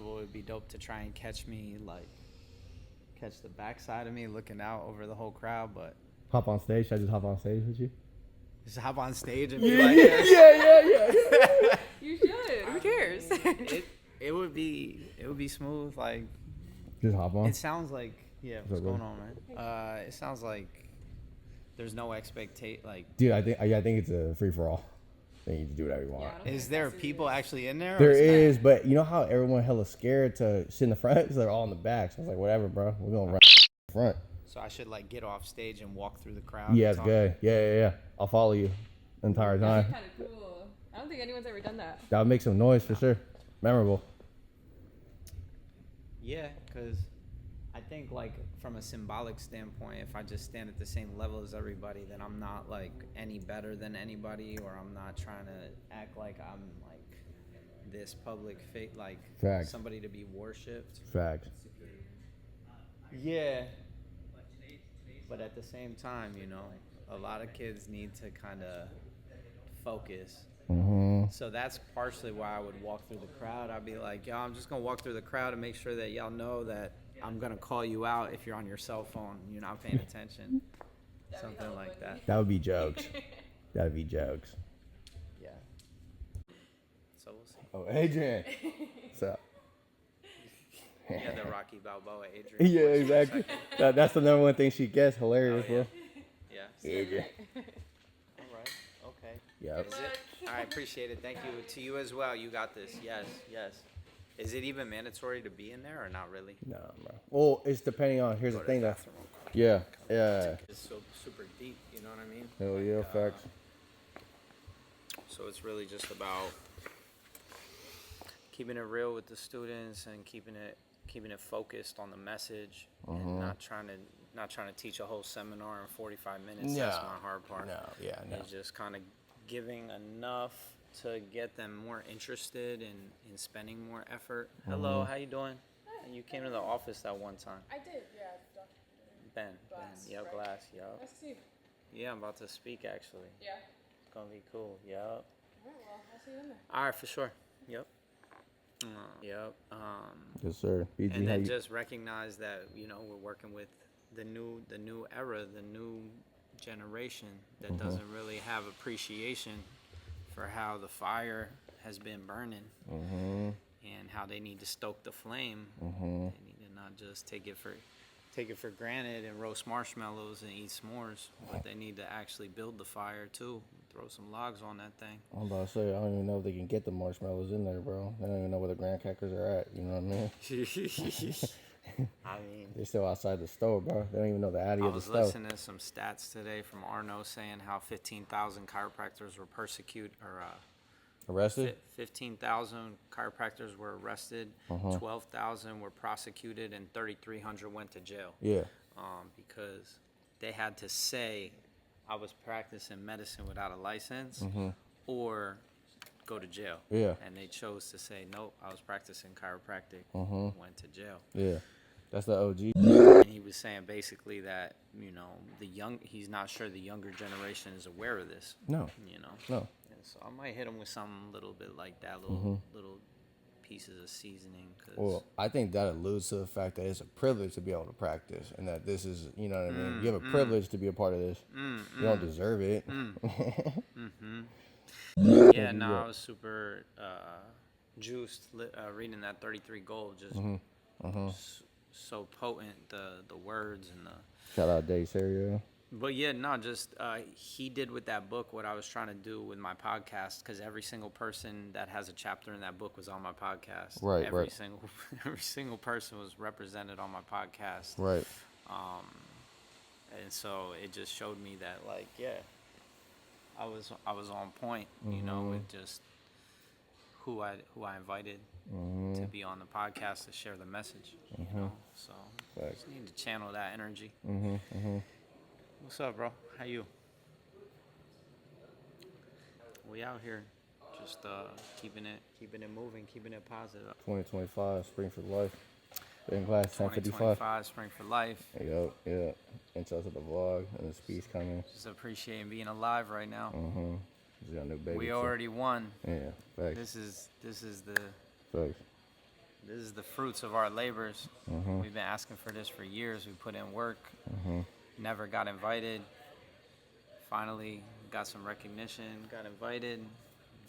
possible, it'd be dope to try and catch the backside of me looking out over the whole crowd. But hop on stage. Should I just hop on stage with you? just hop on stage and be like, yeah. You should. Who cares? It would be smooth. Like, Just hop on. it sounds like, what's going on, man? It sounds like there's no expectation. Like, Dude, I think it's a free for all. I think you can do whatever you want. Yeah, is there people actually in there? There is, but you know how everyone hella scared to sit in the front? So they're all in the back. So I was like, whatever, bro. We're going right in the front. So I should like get off stage and walk through the crowd. Yeah, it's good. Yeah. I'll follow you the entire time. That's kind of cool. I don't think anyone's ever done that. That would make some noise for sure. Memorable. Yeah, because I think like from a symbolic standpoint, if I just stand at the same level as everybody, then I'm not like any better than anybody, or I'm not trying to act like I'm like this public fake, like Facts. somebody to be worshipped. Facts. Yeah. But at the same time, you know, a lot of kids need to kind of focus. Mm-hmm. So that's partially why I would walk through the crowd. I'd be like, yo, I'm just going to walk through the crowd and make sure that y'all know that I'm going to call you out if you're on your cell phone and you're not paying attention. Something like that. That would be jokes. That'd be jokes. Yeah. So we'll see. Oh, Adrian. What's up? Yeah, the Rocky Balboa, Adrian. Yeah, exactly. That's the number one thing she gets. Hilarious, bro. Yeah. Adrian. All right. Okay. Yep. Is it? I appreciate it. Thank you. To you as well. You got this. Yes. Is it even mandatory to be in there or not really? No, bro. Well, it's depending on. Here's the thing, though. Yeah. It's so super deep. You know what I mean? Hell yeah, facts. So it's really just about keeping it real with the students and keeping it focused on the message and not trying to teach a whole seminar in 45 minutes. That's my hard part. No. It's just kind of giving enough to get them more interested in spending more effort. Hello, how you doing? Hi. You came to the office that one time. I did, yeah. Ben. Yep, right? Glass. Yep. Nice to see you. Yeah, I'm about to speak actually. Yeah. It's gonna be cool. Yep. All right, well, I'll see you in there. All right, for sure. Yep. Yep. Yes, sir. BG, And then just recognize that, you know, we're working with the new era, the new generation that doesn't really have appreciation for how the fire has been burning and how they need to stoke the flame. They need to not just take it for granted and roast marshmallows and eat s'mores, but they need to actually build the fire too. Throw some logs on that thing. I'm about to say, I don't even know if they can get the marshmallows in there, bro. They don't even know where the graham crackers are at. You know what I mean? I mean, They're still outside the store, bro. They don't even know the addy of the stove. I was listening to some stats today from Arno saying how 15,000 chiropractors were Arrested? 15,000 chiropractors were arrested, 12,000 were prosecuted, and 3,300 went to jail. Yeah. Because they had to say, I was practicing medicine without a license, or go to jail. Yeah. And they chose to say, nope, I was practicing chiropractic, went to jail. Yeah. That's the OG. And he was saying basically that, you know, he's not sure the younger generation is aware of this. No. You know? No. And so I might hit him with something a little bit like that, little pieces of seasosoning. Well, I think that alludes to the fact that it's a privilege to be able to practice, and that this is, you know what I mean? You have a privilege to be a part of this. You don't deserve it. Yeah, no, I was super juiced reading that 33 Gold. Just so potent, the words and the... Shout out Dave Serio. But yeah, no, just he did with that book what I was trying to do with my podcast, because every single person that has a chapter in that book was on my podcast. Right, every single person was represented on my podcast. Right. And so it just showed me that, like, yeah, I was on point, you know, with just who I invited to be on the podcast to share the message. You know, so just need to channel that energy. What's up, bro? How you? We out here, just keeping it moving, keeping it positive. 2025, Spring for Life. In class 1055. 2025, Spring for Life. Yep, yeah. Intro to the vlog and the speech coming. Just appreciating being alive right now. We got a new baby. We already won. Yeah, facts. This is the Facts. this is the fruits of our labors. We've been asking for this for years. We put in work, never got invited. Finally got some recognition, got invited.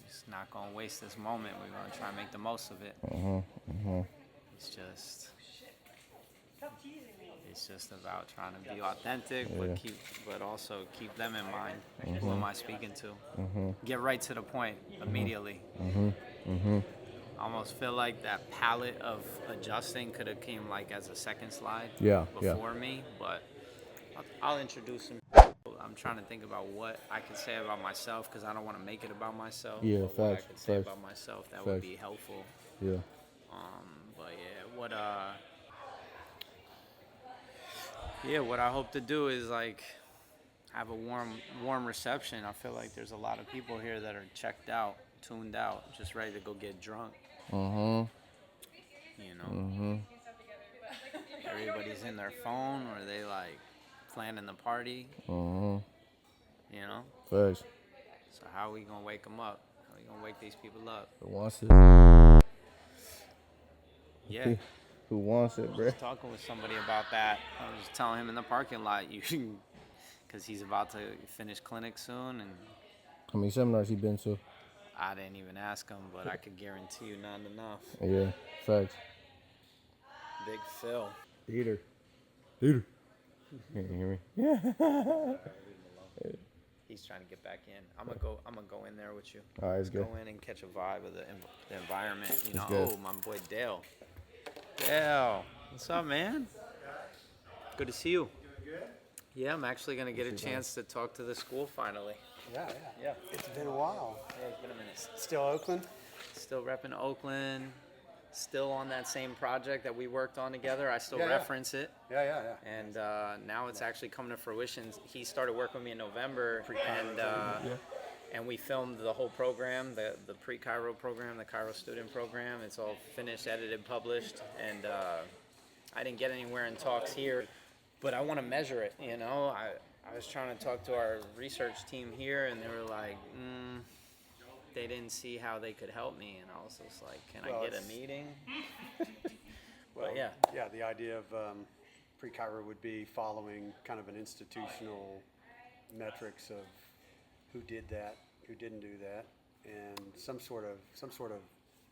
Just not gonna waste this moment. We're gonna try and make the most of it. It's just about trying to be authentic, but also keep them in mind. Who am I speaking to? Get right to the point immediately. I almost feel like that palette of adjusting could have came like as a second slide before me, but I'll introduce him. I'm trying to think about what I could say about myself because I don't want to make it about myself. Yeah, but what I facts, could say facts. about myself that would be helpful. Yeah. But what I hope to do is like have a warm reception. I feel like there's a lot of people here that are checked out, tuned out, just ready to go get drunk. You know, everybody's in their phone or they like planning the party. You know. Facts. So how are we gonna wake them up? How are we gonna wake these people up? Who wants it? Yeah. Who wants it, I bro? was talking with somebody about that. I was telling him in the parking lot, because he's about to finish clinic soon, and How many seminars you been to? I didn't even ask him, but I could guarantee you not enough. Yeah, facts. Big Phil. Eater. Can you hear me? He's trying to get back in. I'm gonna go in there with you. All right, it's good. Go in and catch a vibe of the environment. You know, good. oh, my boy Dale. Dale, what's up, man? Good to see you. Good? Yeah, I'm actually gonna get a chance to talk to the school finally. Yeah. It's been a while. Yeah, it's been a minute. Still Oakland? Still repping Oakland. Still on that same project that we worked on together. I still Yeah. reference it. Yeah. And now it's actually coming to fruition. He started working with me in November, and we filmed the whole program, the Pre-Chiro program, the Chiro student program. It's all finished, edited, published, and I didn't get anywhere in talks here, but I want to measure it. You know, I was trying to talk to our research team here, and they were like, they didn't see how they could help me, and I was just like, can I get a meeting? But yeah. Yeah, the idea of Pre-Chiro would be following kind of an institutional metrics of who did that, who didn't do that, and some sort of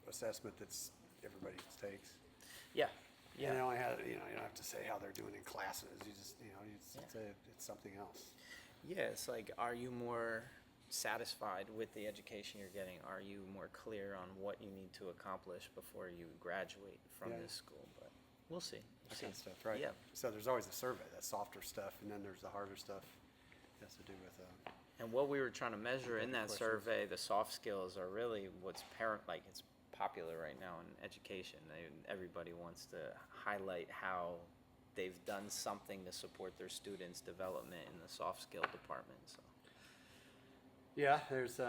assessment that's everybody takes. Yeah. You know, you don't have to say how they're doing in classes. You just, it's something else. Yeah, it's like, are you more satisfied with the education you're getting? Are you more clear on what you need to accomplish before you graduate from this school? But we'll see. That kind of stuff, right? Yeah. So there's always a survey, that softer stuff, and then there's the harder stuff that has to do with. And what we were trying to measure in that Questions. survey, the soft skills are really what's it's popular right now in education. Everybody wants to highlight how they've done something to support their students' development in the soft skill department. So. Yeah, there's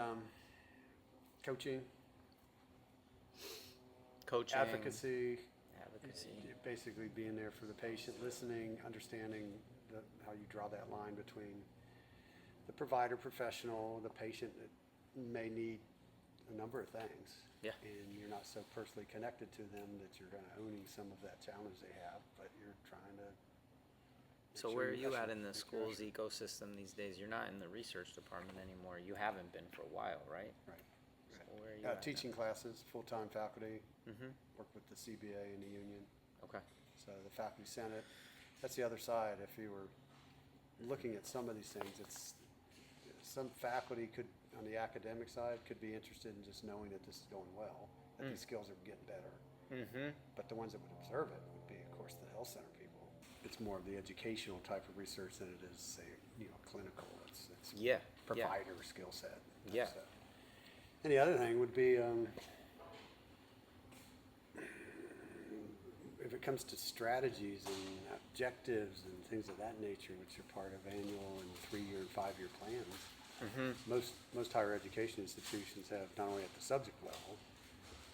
coaching, advocacy, basically being there for the patient, listening, understanding how you draw that line between the provider professional, the patient that may need a number of things. Yeah. And you're not so personally connected to them that you're kind of owning some of that challenge they have, but you're trying to. So where are you at in the school's ecosystem these days? You're not in the research department anymore. You haven't been for a while, right? Right. So where are you at Teaching classes, full-time faculty, now? work with the CBA and the union. Okay. So the faculty senate, that's the other side. If you were looking at some of these things, it's some faculty could, on the academic side, could be interested in just knowing that this is going well, that these skills are getting better. But the ones that would observe it would be, of course, the health center people. It's more of the educational type of research than it is, say, clinical. It's provider skill set. Yeah. So. And the other thing would be, if it comes to strategies and objectives and things of that nature, which are part of annual and 3-year and 5-year plans, most higher education institutions have not only at the subject level,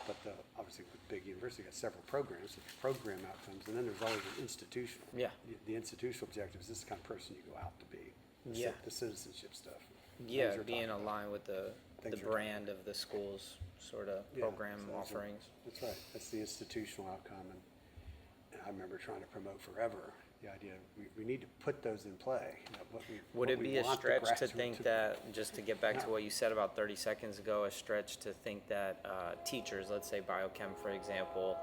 but obviously with big university got several programs, so program outcomes, and then there's always an institutional. Yeah. The institutional objectives, this is the kind of person you go out to be. Yeah. The citizenship stuff. Yeah, Things you're being talking about. aligned with the Things you're brand of the schools. sort of Yeah, program so those are- offerings. That's right. That's the institutional outcome. And I remember trying to promote forever the idea we need to put those in play. What Would what it we be a want the stretch to graduate think that, just to get back to what you said about 30 seconds ago, a stretch to think that teachers, let's say biochem for example,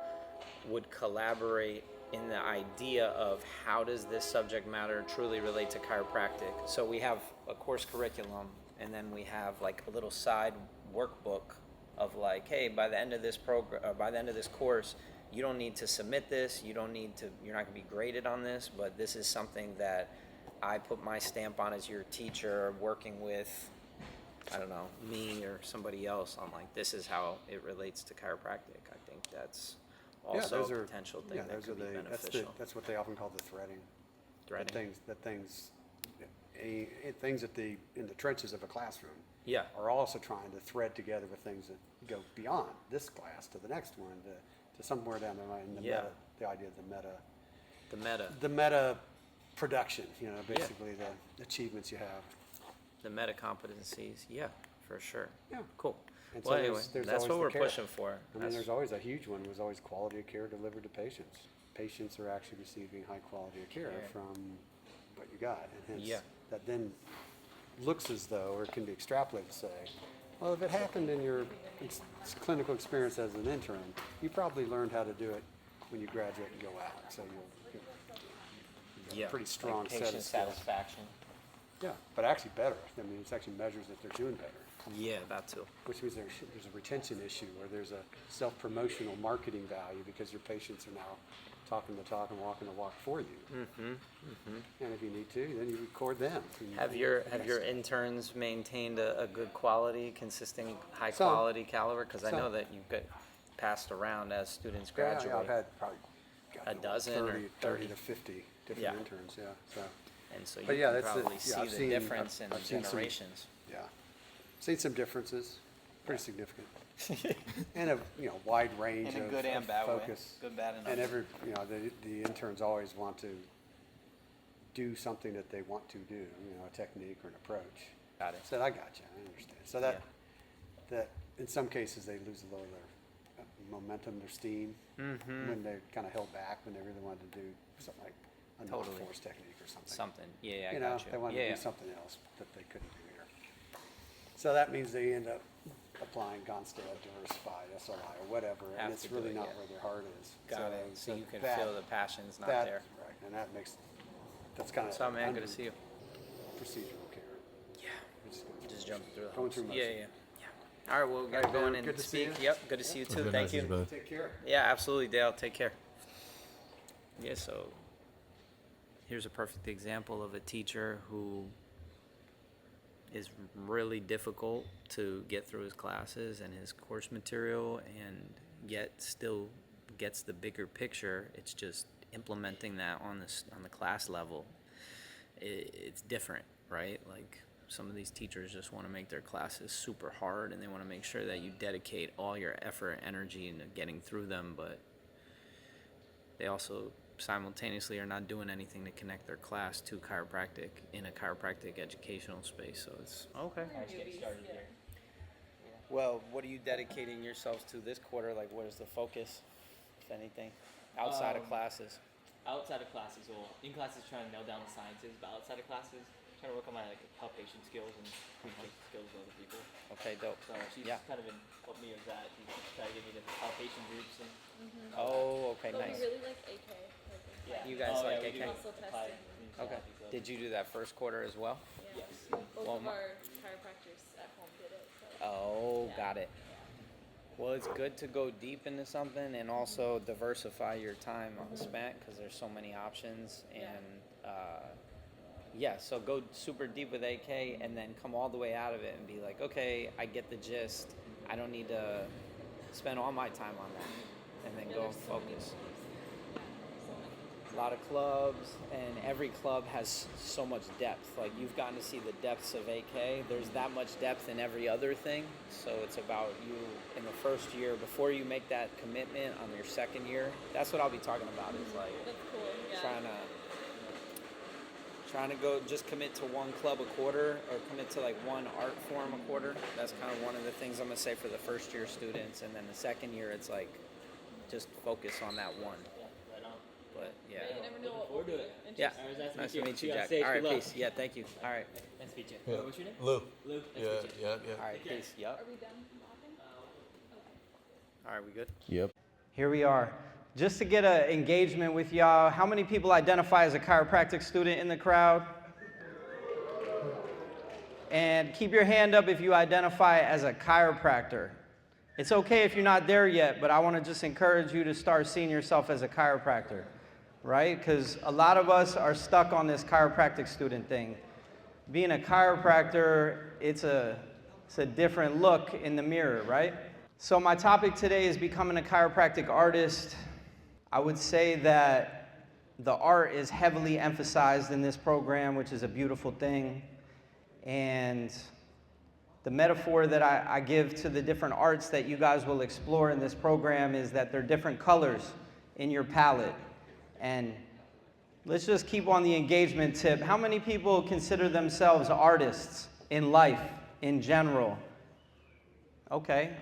would collaborate in the idea of how does this subject matter truly relate to chiropractic? So we have a course curriculum, and then we have like a little side workbook of like, hey, by the end of this by the end of this course, you don't need to submit this, you're not gonna be graded on this, but this is something that I put my stamp on as your teacher working with, I don't know, me or somebody else on like, this is how it relates to chiropractic. I think that's also a potential thing that could be beneficial. That's what they often call the threading. Threading. Things in the trenches of a classroom. Yeah. Are also trying to thread together with things that go beyond this class to the next one to somewhere down the line. The idea of the meta production. Basically the achievements you have. The meta competencies. Yeah, for sure. Yeah. Cool. And Well, so anyway, there's that's always what the we're care. pushing for. I mean, there's always a huge one. Was always quality of care delivered to patients. Patients are actually receiving high quality of care from what you got, and hence that then looks as though, or it can be extrapolated to say, well, if it happened in your clinical experience as an intern, you probably learned how to do it when you graduate and go out. So you'll pretty strong like set patient of skills. satisfaction. Yeah, but actually better. I mean, it actually measures that they're doing better. Yeah, that too. Which means there's a retention issue, or there's a self-promotional marketing value because your patients are now talking the talk and walking the walk for you. And if you need to, then you record them. Have your interns maintained a good quality, consistent, high Some. quality caliber? Because I know Some. that you get passed around as students Yeah, graduate. I've had probably A dozen or 30 to 50 different Yeah. interns. Yeah. So And so you But yeah, can that's the- probably yeah, see I've the seen- difference in I've seen some- generations. yeah, seen some differences, pretty significant, and a wide range In a of, good and of bad way. focus. Good, bad, and And ugly. the interns always want to do something that they want to do, a technique or an approach. Got it. Said, I got you, I understand. So that in some cases they lose a little of their momentum, their steam, when they're kind of held back, when they really wanted to do something like a Totally. non-force technique or something. Something. Yeah, I You got you. they wanted yeah. to do something else that they couldn't do here. So that means they end up applying Gonstead, diversified, SLI, or whatever, Have and it's to do really it, not yeah. where their heart is. Got it. So you can that- feel the passion's not that- there. Right, and that's kind of. What's up, man? Good to see you. Procedural care. Yeah. We just go through Just it. jumping through the Going holes. through most Yeah, of it. yeah. All right, well, we got to All go right, in Dan, and good to see speak. you. Yep, good to see you too. Good Thank night, you. brother. Take care. Yeah, absolutely, Dale. Take care. Yeah, so here's a perfect example of a teacher who is really difficult to get through his classes and his course material, and yet still gets the bigger picture. It's just implementing that on the class level. It's different, right? Like some of these teachers just want to make their classes super hard, and they want to make sure that you dedicate all your effort, energy into getting through them, but they also simultaneously are not doing anything to connect their class to chiropractic in a chiropractic educational space. So it's okay. Well, what are you dedicating yourselves to this quarter? Like, what is the focus, if anything, outside of classes? Outside of classes, well, in classes trying to nail down the sciences, but outside of classes, trying to work on my palpation skills and communication skills with other people. Okay, dope. So she's Yeah. kind of been helping me with that. She's trying to get me to palpation groups and Oh, okay, But nice. we really like AK. yeah. You guys like we AK? do Muscle applied testing. Okay. kinesiology, so- Did you do that first quarter as well? Yeah. Yes. Both Well, of our chiropractors at home did it. So. Oh, Yeah. got it. Well, it's good to go deep into something and also diversify your time spent because there's so many options. And so go super deep with AK and then come all the way out of it and be like, okay, I get the gist. I don't need to spend all my time on that. And then Yeah, go there's so many focus. clubs. A lot of clubs, and every club has so much depth. Like, you've gotten to see the depths of AK. There's that much depth in every other thing. So it's about you in the first year, before you make that commitment on your second year. That's what I'll be talking about, is like That's cool. Yeah. trying to Trying to go just commit to one club a quarter or commit to like one art form a quarter. That's kind of one of the things I'm gonna say for the first year students, and then the second year it's like just focus on that one. Yeah, right on. But yeah. You never know Looking what forward will to be it. Yeah. interesting. Alright, Nice to meet you, See on Jack. stage. All right, Good luck. peace. Yeah, thank you. All right. Nice to meet you. Yeah. What's your name? Lou. Lou. Nice Yeah, to meet you. yeah. All right, peace. Yep. Are we done laughing? All right, we good? Yep. Here we are. Just to get an engagement with y'all, how many people identify as a chiropractic student in the crowd? And keep your hand up if you identify as a chiropractor. It's okay if you're not there yet, but I want to just encourage you to start seeing yourself as a chiropractor, right? Because a lot of us are stuck on this chiropractic student thing. Being a chiropractor, it's a different look in the mirror, right? So my topic today is becoming a chiropractic artist. I would say that the art is heavily emphasized in this program, which is a beautiful thing. And the metaphor that I give to the different arts that you guys will explore in this program is that they're different colors in your palette. And let's just keep on the engagement tip. How many people consider themselves artists in life, in general? Okay.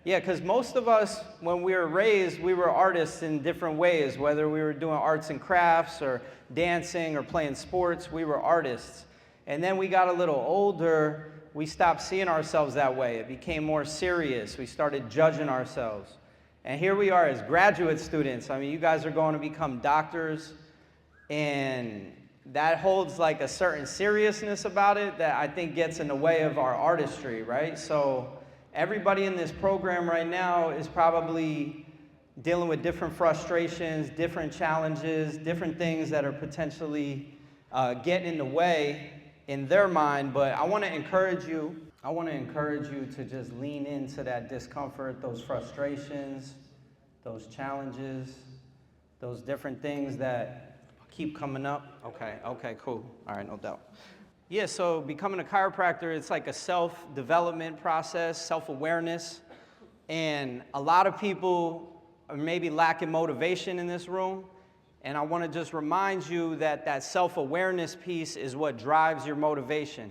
Yeah, because most of us, when we were raised, we were artists in different ways. Whether we were doing arts and crafts or dancing or playing sports, we were artists. And then we got a little older, we stopped seeing ourselves that way. It became more serious. We started judging ourselves. And here we are as graduate students. I mean, you guys are going to become doctors, and that holds like a certain seriousness about it that I think gets in the way of our artistry, right? So everybody in this program right now is probably dealing with different frustrations, different challenges, different things that are potentially getting in the way in their mind, but I want to encourage you to just lean into that discomfort, those frustrations, those challenges, those different things that keep coming up. Okay, cool. All right, no doubt. Yeah, so becoming a chiropractor, it's like a self-development process, self-awareness, and a lot of people are maybe lacking motivation in this room. And I want to just remind you that that self-awareness piece is what drives your motivation.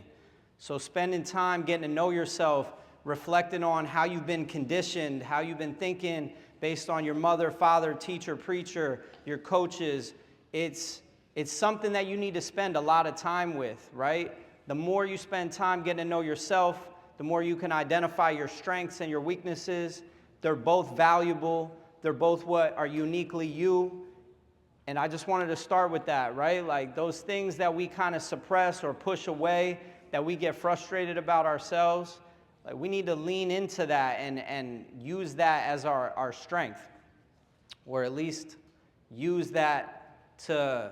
So spending time getting to know yourself, reflecting on how you've been conditioned, how you've been thinking based on your mother, father, teacher, preacher, your coaches, it's something that you need to spend a lot of time with, right? The more you spend time getting to know yourself, the more you can identify your strengths and your weaknesses. They're both valuable. They're both what are uniquely you. And I just wanted to start with that, right? Like those things that we kind of suppress or push away, that we get frustrated about ourselves, like we need to lean into that and use that as our strength, or at least use that to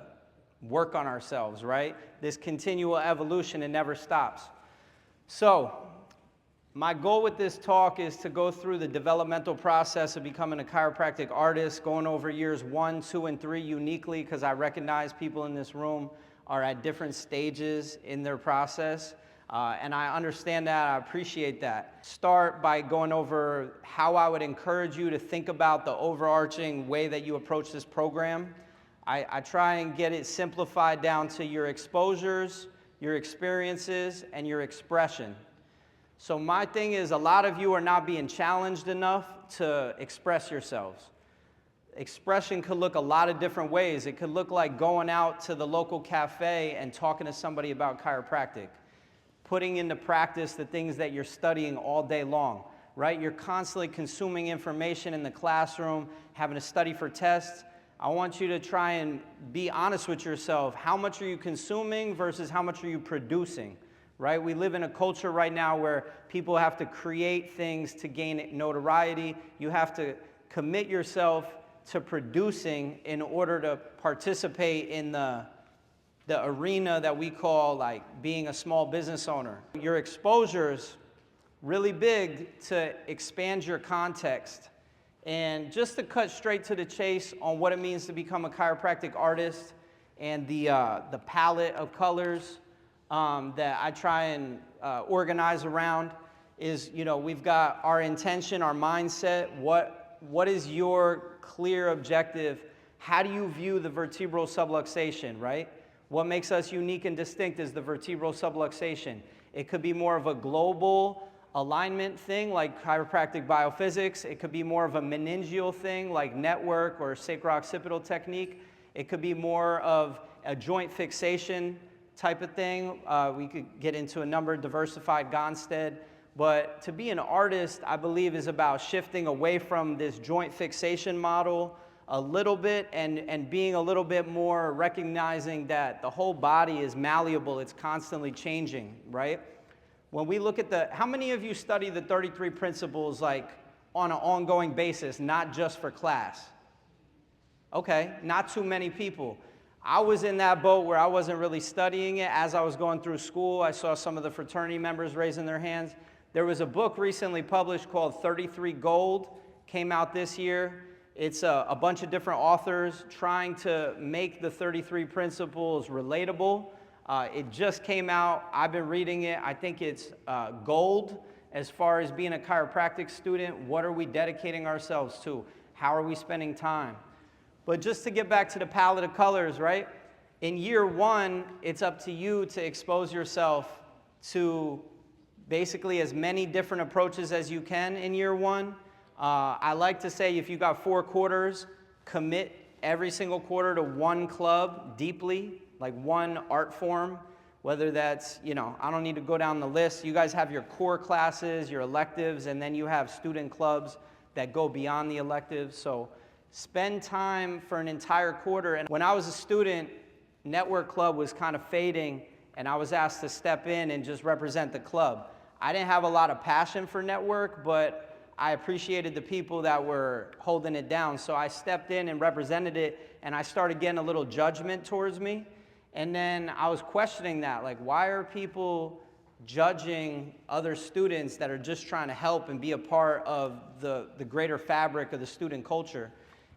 work on ourselves, right? This continual evolution, it never stops. So my goal with this talk is to go through the developmental process of becoming a chiropractic artist, going over years 1, 2, and 3 uniquely, because I recognize people in this room are at different stages in their process. And I understand that, I appreciate that. Start by going over how I would encourage you to think about the overarching way that you approach this program. I try and get it simplified down to your exposures, your experiences, and your expression. So my thing is, a lot of you are not being challenged enough to express yourselves. Expression could look a lot of different ways. It could look like going out to the local cafe and talking to somebody about chiropractic, putting into practice the things that you're studying all day long, right? You're constantly consuming information in the classroom, having to study for tests. I want you to try and be honest with yourself. How much are you consuming versus how much are you producing? Right? We live in a culture right now where people have to create things to gain notoriety. You have to commit yourself to producing in order to participate in the arena that we call like being a small business owner. Your exposure's really big to expand your context. And just to cut straight to the chase on what it means to become a chiropractic artist and the palette of colors that I try and organize around is, we've got our intention, our mindset. What is your clear objective? How do you view the vertebral subluxation, right? What makes us unique and distinct is the vertebral subluxation. It could be more of a global alignment thing like chiropractic biophysics. It could be more of a meningeal thing like network or sacro-occipital technique. It could be more of a joint fixation type of thing. We could get into a number of diversified Gonstead. But to be an artist, I believe, is about shifting away from this joint fixation model a little bit and being a little bit more recognizing that the whole body is malleable. It's constantly changing, right? When we look at how many of you study the 33 principles like on an ongoing basis, not just for class? Okay, not too many people. I was in that boat where I wasn't really studying it. As I was going through school, I saw some of the fraternity members raising their hands. There was a book recently published called 33 Gold, came out this year. It's a bunch of different authors trying to make the 33 principles relatable. It just came out. I've been reading it. I think it's gold as far as being a chiropractic student. What are we dedicating ourselves to? How are we spending time? But just to get back to the palette of colors, right? In year one, it's up to you to expose yourself to basically as many different approaches as you can in year one. I like to say if you got 4 quarters, commit every single quarter to one club deeply, like one art form, whether that's, I don't need to go down the list. You guys have your core classes, your electives, and then you have student clubs that go beyond the electives. So spend time for an entire quarter. And when I was a student, Network Club was kind of fading, and I was asked to step in and just represent the club. I didn't have a lot of passion for Network, but I appreciated the people that were holding it down. So I stepped in and represented it, and I started getting a little judgment towards me. And then I was questioning that, like, why are people judging other students that are just trying to help and be a part of the greater fabric of the student culture?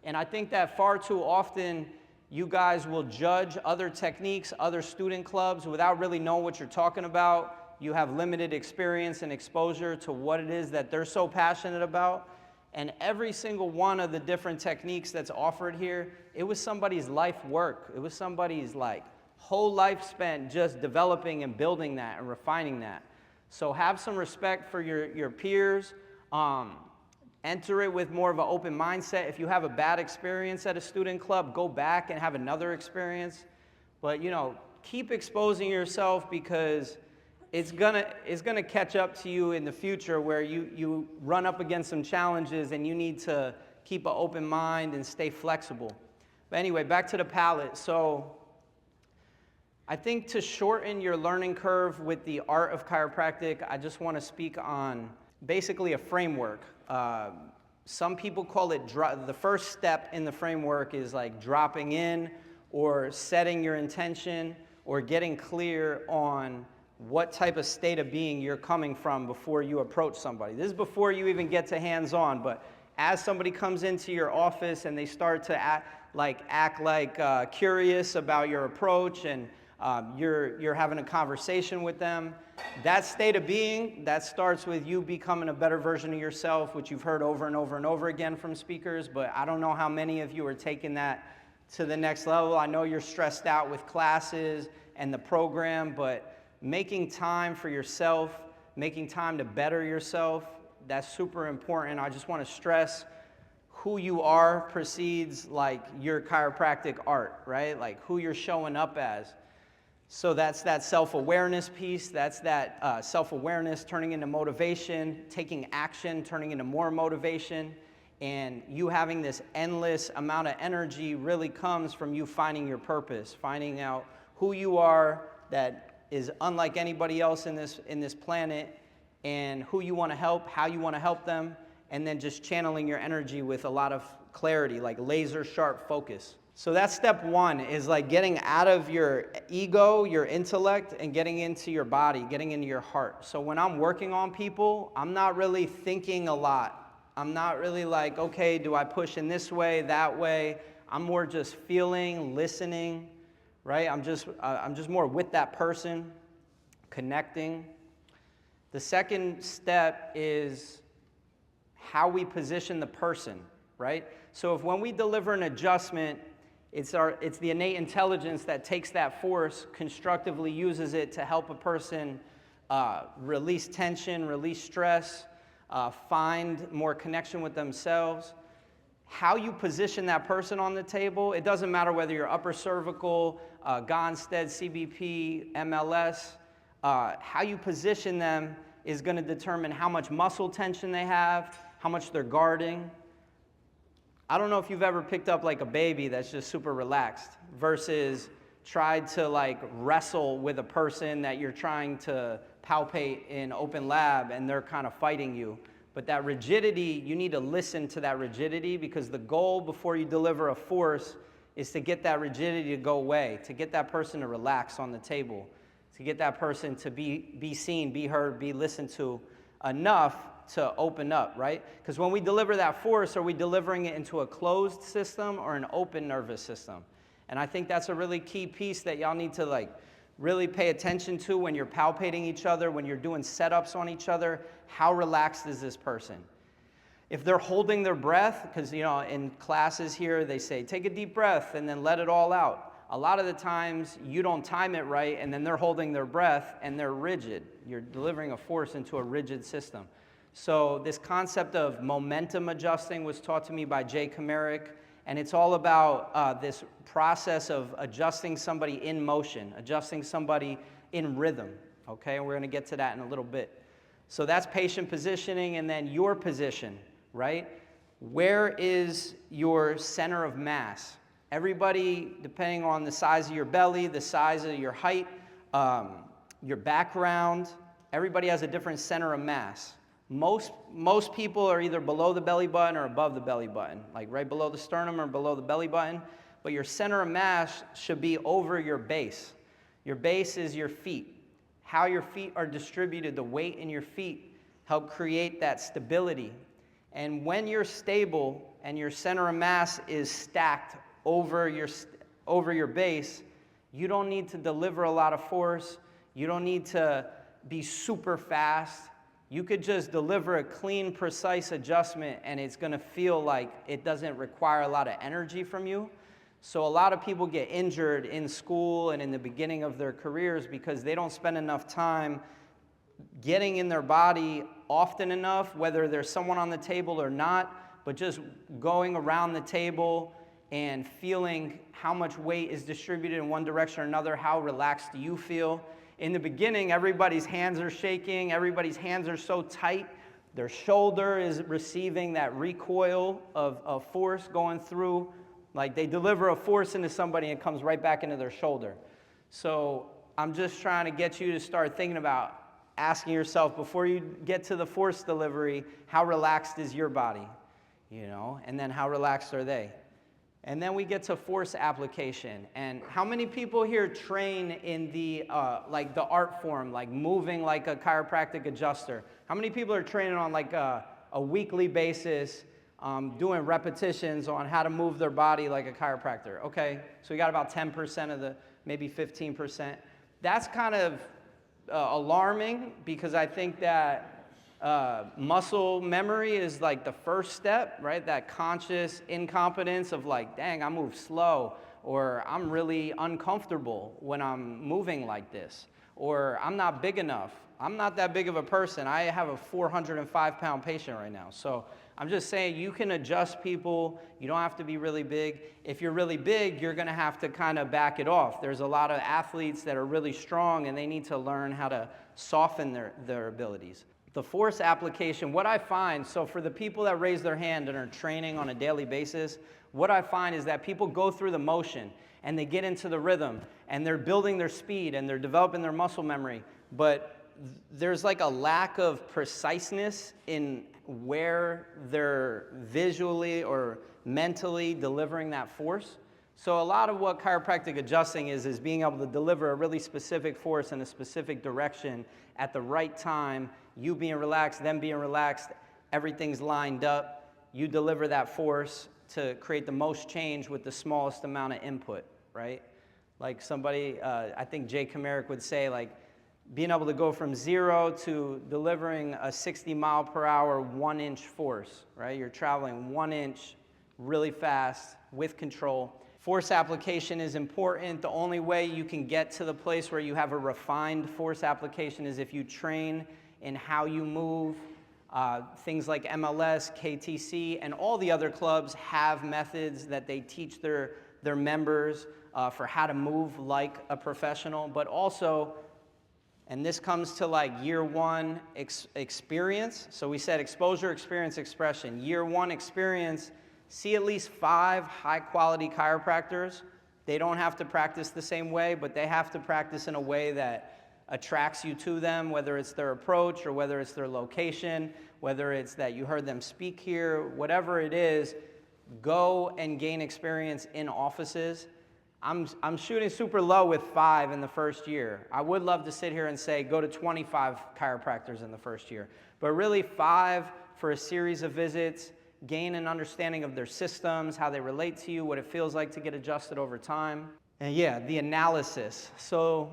And I think that far too often you guys will judge other techniques, other student clubs without really knowing what you're talking about. You have limited experience and exposure to what it is that they're so passionate about. And every single one of the different techniques that's offered here, it was somebody's life work. It was somebody's whole life spent just developing and building that and refining that. So have some respect for your peers. Enter it with more of an open mindset. If you have a bad experience at a student club, go back and have another experience. But keep exposing yourself, because it's gonna catch up to you in the future where you run up against some challenges and you need to keep an open mind and stay flexible. But anyway, back to the palette. So I think to shorten your learning curve with the art of chiropractic, I just want to speak on basically a framework. Some people call it, the first step in the framework is like dropping in or setting your intention or getting clear on what type of state of being you're coming from before you approach somebody. This is before you even get to hands-on, but as somebody comes into your office and they start to act like curious about your approach, and you're having a conversation with them, that state of being, that starts with you becoming a better version of yourself, which you've heard over and over and over again from speakers, but I don't know how many of you are taking that to the next level. I know you're stressed out with classes and the program, but making time for yourself, making time to better yourself, that's super important. I just want to stress who you are precedes your chiropractic art, right? Like who you're showing up as. So that's that self-awareness piece. That's that self-awareness turning into motivation, taking action, turning into more motivation. And you having this endless amount of energy really comes from you finding your purpose, finding out who you are that is unlike anybody else in this planet, and who you want to help, how you want to help them, and then just channeling your energy with a lot of clarity, like laser sharp focus. So that's step one, is like getting out of your ego, your intellect, and getting into your body, getting into your heart. So when I'm working on people, I'm not really thinking a lot. I'm not really like, okay, do I push in this way, that way? I'm more just feeling, listening, right? I'm just more with that person, connecting. The second step is how we position the person, right? So if when we deliver an adjustment, It's the innate intelligence that takes that force, constructively uses it to help a person release tension, release stress, find more connection with themselves. How you position that person on the table, it doesn't matter whether you're upper cervical, Gonstead, CBP, MLS, how you position them is going to determine how much muscle tension they have, how much they're guarding. I don't know if you've ever picked up like a baby that's just super relaxed versus tried to like wrestle with a person that you're trying to palpate in open lab and they're kind of fighting you. But that rigidity, you need to listen to that rigidity, because the goal before you deliver a force is to get that rigidity to go away, to get that person to relax on the table, to get that person to be seen, be heard, be listened to enough to open up, right? Because when we deliver that force, are we delivering it into a closed system or an open nervous system? And I think that's a really key piece that y'all need to like really pay attention to when you're palpating each other, when you're doing setups on each other. How relaxed is this person? If they're holding their breath, because in classes here they say take a deep breath and then let it all out. A lot of the times you don't time it right and then they're holding their breath and they're rigid. You're delivering a force into a rigid system. So this concept of momentum adjusting was taught to me by Jay Kamerick, and it's all about this process of adjusting somebody in motion, adjusting somebody in rhythm, okay? And we're gonna get to that in a little bit. So that's patient positioning, and then your position, right? Where is your center of mass? Everybody, depending on the size of your belly, the size of your height, your background, everybody has a different center of mass. Most people are either below the belly button or above the belly button, like right below the sternum or below the belly button. But your center of mass should be over your base. Your base is your feet. How your feet are distributed, the weight in your feet, help create that stability. And when you're stable and your center of mass is stacked over your base, you don't need to deliver a lot of force. You don't need to be super fast. You could just deliver a clean, precise adjustment, and it's going to feel like it doesn't require a lot of energy from you. So a lot of people get injured in school and in the beginning of their careers because they don't spend enough time getting in their body often enough, whether there's someone on the table or not, but just going around the table and feeling how much weight is distributed in one direction or another. How relaxed do you feel? In the beginning, everybody's hands are shaking, everybody's hands are so tight, their shoulder is receiving that recoil of force going through. Like they deliver a force into somebody and it comes right back into their shoulder. So I'm just trying to get you to start thinking about asking yourself before you get to the force delivery, how relaxed is your body? And then how relaxed are they? And then we get to force application. And how many people here train in the like the art form, like moving like a chiropractic adjuster? How many people are training on like a weekly basis, doing repetitions on how to move their body like a chiropractor? Okay, so we got about 10% of the, maybe 15%. That's kind of alarming, because I think that muscle memory is like the first step, right? That conscious incompetence of like, dang, I move slow, or I'm really uncomfortable when I'm moving like this, or I'm not big enough. I'm not that big of a person. I have a 405-pound patient right now. So I'm just saying, you can adjust people. You don't have to be really big. If you're really big, you're going to have to kind of back it off. There's a lot of athletes that are really strong, and they need to learn how to soften their abilities. The force application, what I find, so for the people that raise their hand and are training on a daily basis, what I find is that people go through the motion and they get into the rhythm and they're building their speed and they're developing their muscle memory, but there's like a lack of preciseness in where they're visually or mentally delivering that force. So a lot of what chiropractic adjusting is being able to deliver a really specific force in a specific direction at the right time. You being relaxed, them being relaxed, everything's lined up. You deliver that force to create the most change with the smallest amount of input, right? Like somebody, I think Jay Kamerick would say, like, being able to go from 0 to delivering a 60-mile-per-hour 1-inch force, right? You're traveling 1 inch really fast with control. Force application is important. The only way you can get to the place where you have a refined force application is if you train in how you move. Things like MLS, KTC, and all the other clubs have methods that they teach their members for how to move like a professional, but also, and this comes to like year one experience. So we said exposure, experience, expression. Year one experience, see at least 5 high-quality chiropractors. They don't have to practice the same way, but they have to practice in a way that attracts you to them, whether it's their approach or whether it's their location, whether it's that you heard them speak here, whatever it is, go and gain experience in offices. I'm shooting super low with 5 in the first year. I would love to sit here and say go to 25 chiropractors in the first year, but really 5 for a series of visits, gain an understanding of their systems, how they relate to you, what it feels like to get adjusted over time. And yeah, the analysis. So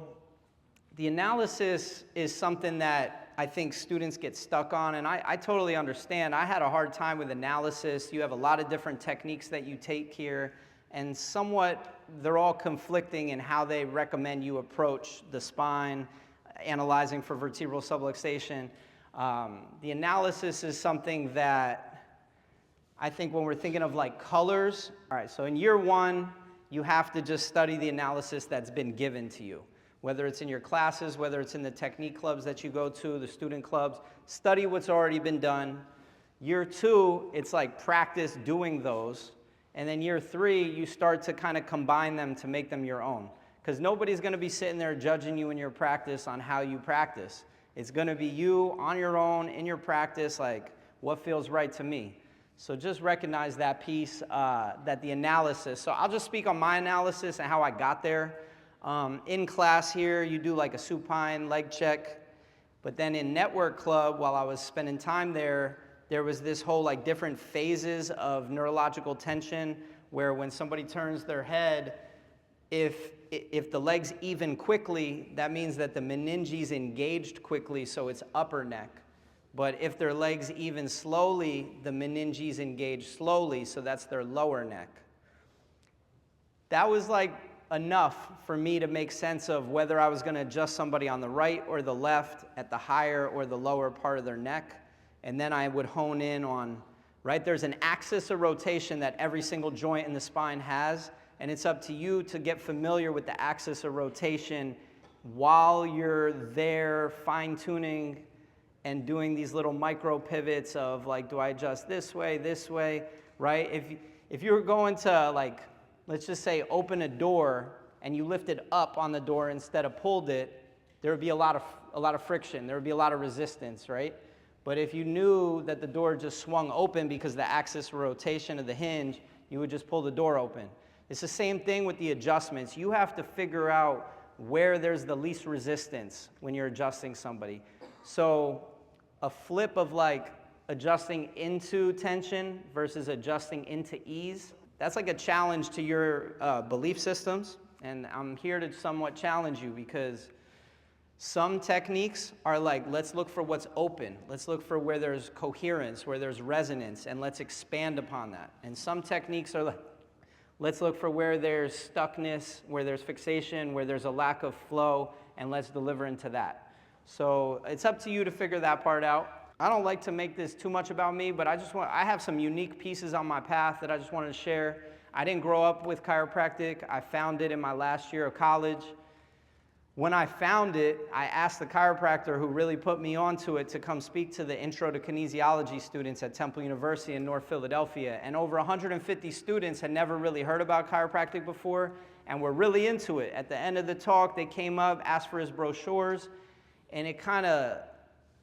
the analysis is something that I think students get stuck on, and I totally understand. I had a hard time with analysis. You have a lot of different techniques that you take here, and somewhat they're all conflicting in how they recommend you approach the spine, analyzing for vertebral subluxation. The analysis is something that I think when we're thinking of like colors, all right, so in year one, you have to just study the analysis that's been given to you. Whether it's in your classes, whether it's in the technique clubs that you go to, the student clubs, study what's already been done. Year 2, it's like practice doing those. And then year 3, you start to kind of combine them to make them your own. Because nobody's going to be sitting there judging you in your practice on how you practice. It's going to be you on your own, in your practice, like what feels right to me. So just recognize that piece, that the analysis. So I'll just speak on my analysis and how I got there. In class here, you do like a supine leg check, but then in network club, while I was spending time there, there was this whole like different phases of neurological tension where when somebody turns their head, if the legs even quickly, that means that the meninges engaged quickly, so it's upper neck. But if their legs even slowly, the meninges engage slowly, so that's their lower neck. That was like enough for me to make sense of whether I was going to adjust somebody on the right or the left at the higher or the lower part of their neck. And then I would hone in on, right, there's an axis of rotation that every single joint in the spine has, and it's up to you to get familiar with the axis of rotation while you're there fine-tuning and doing these little micro pivots of like, do I adjust this way, right? If you were going to like, let's just say open a door and you lifted up on the door instead of pulled it, there would be a lot of friction. There would be a lot of resistance, right? But if you knew that the door just swung open because the axis of rotation of the hinge, you would just pull the door open. It's the same thing with the adjustments. You have to figure out where there's the least resistance when you're adjusting somebody. So a flip of like adjusting into tension versus adjusting into ease, that's like a challenge to your belief systems, and I'm here to somewhat challenge you because some techniques are like, let's look for what's open, let's look for where there's coherence, where there's resonance, and let's expand upon that. And some techniques are like, let's look for where there's stuckness, where there's fixation, where there's a lack of flow, and let's deliver into that. So it's up to you to figure that part out. I don't like to make this too much about me, but I have some unique pieces on my path that I just wanted to share. I didn't grow up with chiropractic. I found it in my last year of college. When I found it, I asked the chiropractor who really put me onto it to come speak to the Intro to Kinesiology students at Temple University in North Philadelphia. And over 150 students had never really heard about chiropractic before and were really into it. At the end of the talk, they came up, asked for his brochures, and it kind of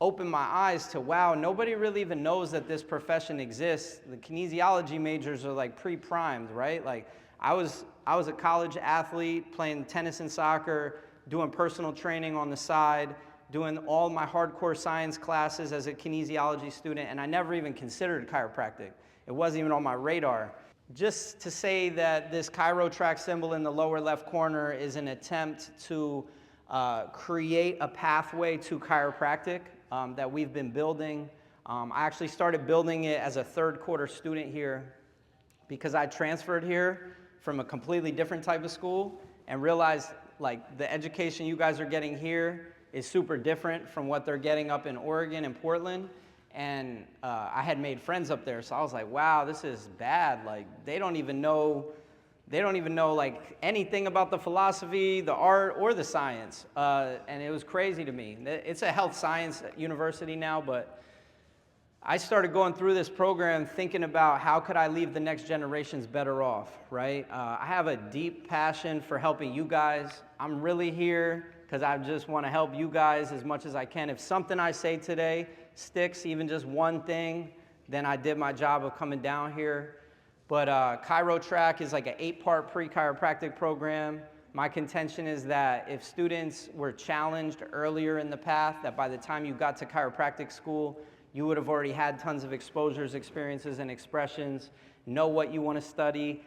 opened my eyes to, wow, nobody really even knows that this profession exists. The kinesiology majors are like pre-primed, right? Like I was a college athlete playing tennis and soccer, doing personal training on the side, doing all my hardcore science classes as a kinesiology student, and I never even considered chiropractic. It wasn't even on my radar. Just to say that this Chiro Track symbol in the lower left corner is an attempt to create a pathway to chiropractic that we've been building. I actually started building it as a third quarter student here because I transferred here from a completely different type of school and realized like the education you guys are getting here is super different from what they're getting up in Oregon and Portland. And I had made friends up there, so I was like, wow, this is bad. Like they don't even know like anything about the philosophy, the art, or the science. And it was crazy to me. It's a health science university now, but I started going through this program thinking about how could I leave the next generations better off, right? I have a deep passion for helping you guys. I'm really here because I just want to help you guys as much as I can. If something I say today sticks, even just one thing, then I did my job of coming down here. But Chiro Track is like an 8-part pre-chiropractic program. My contention is that if students were challenged earlier in the path, that by the time you got to chiropractic school, you would have already had tons of exposures, experiences, and expressions, know what you want to study,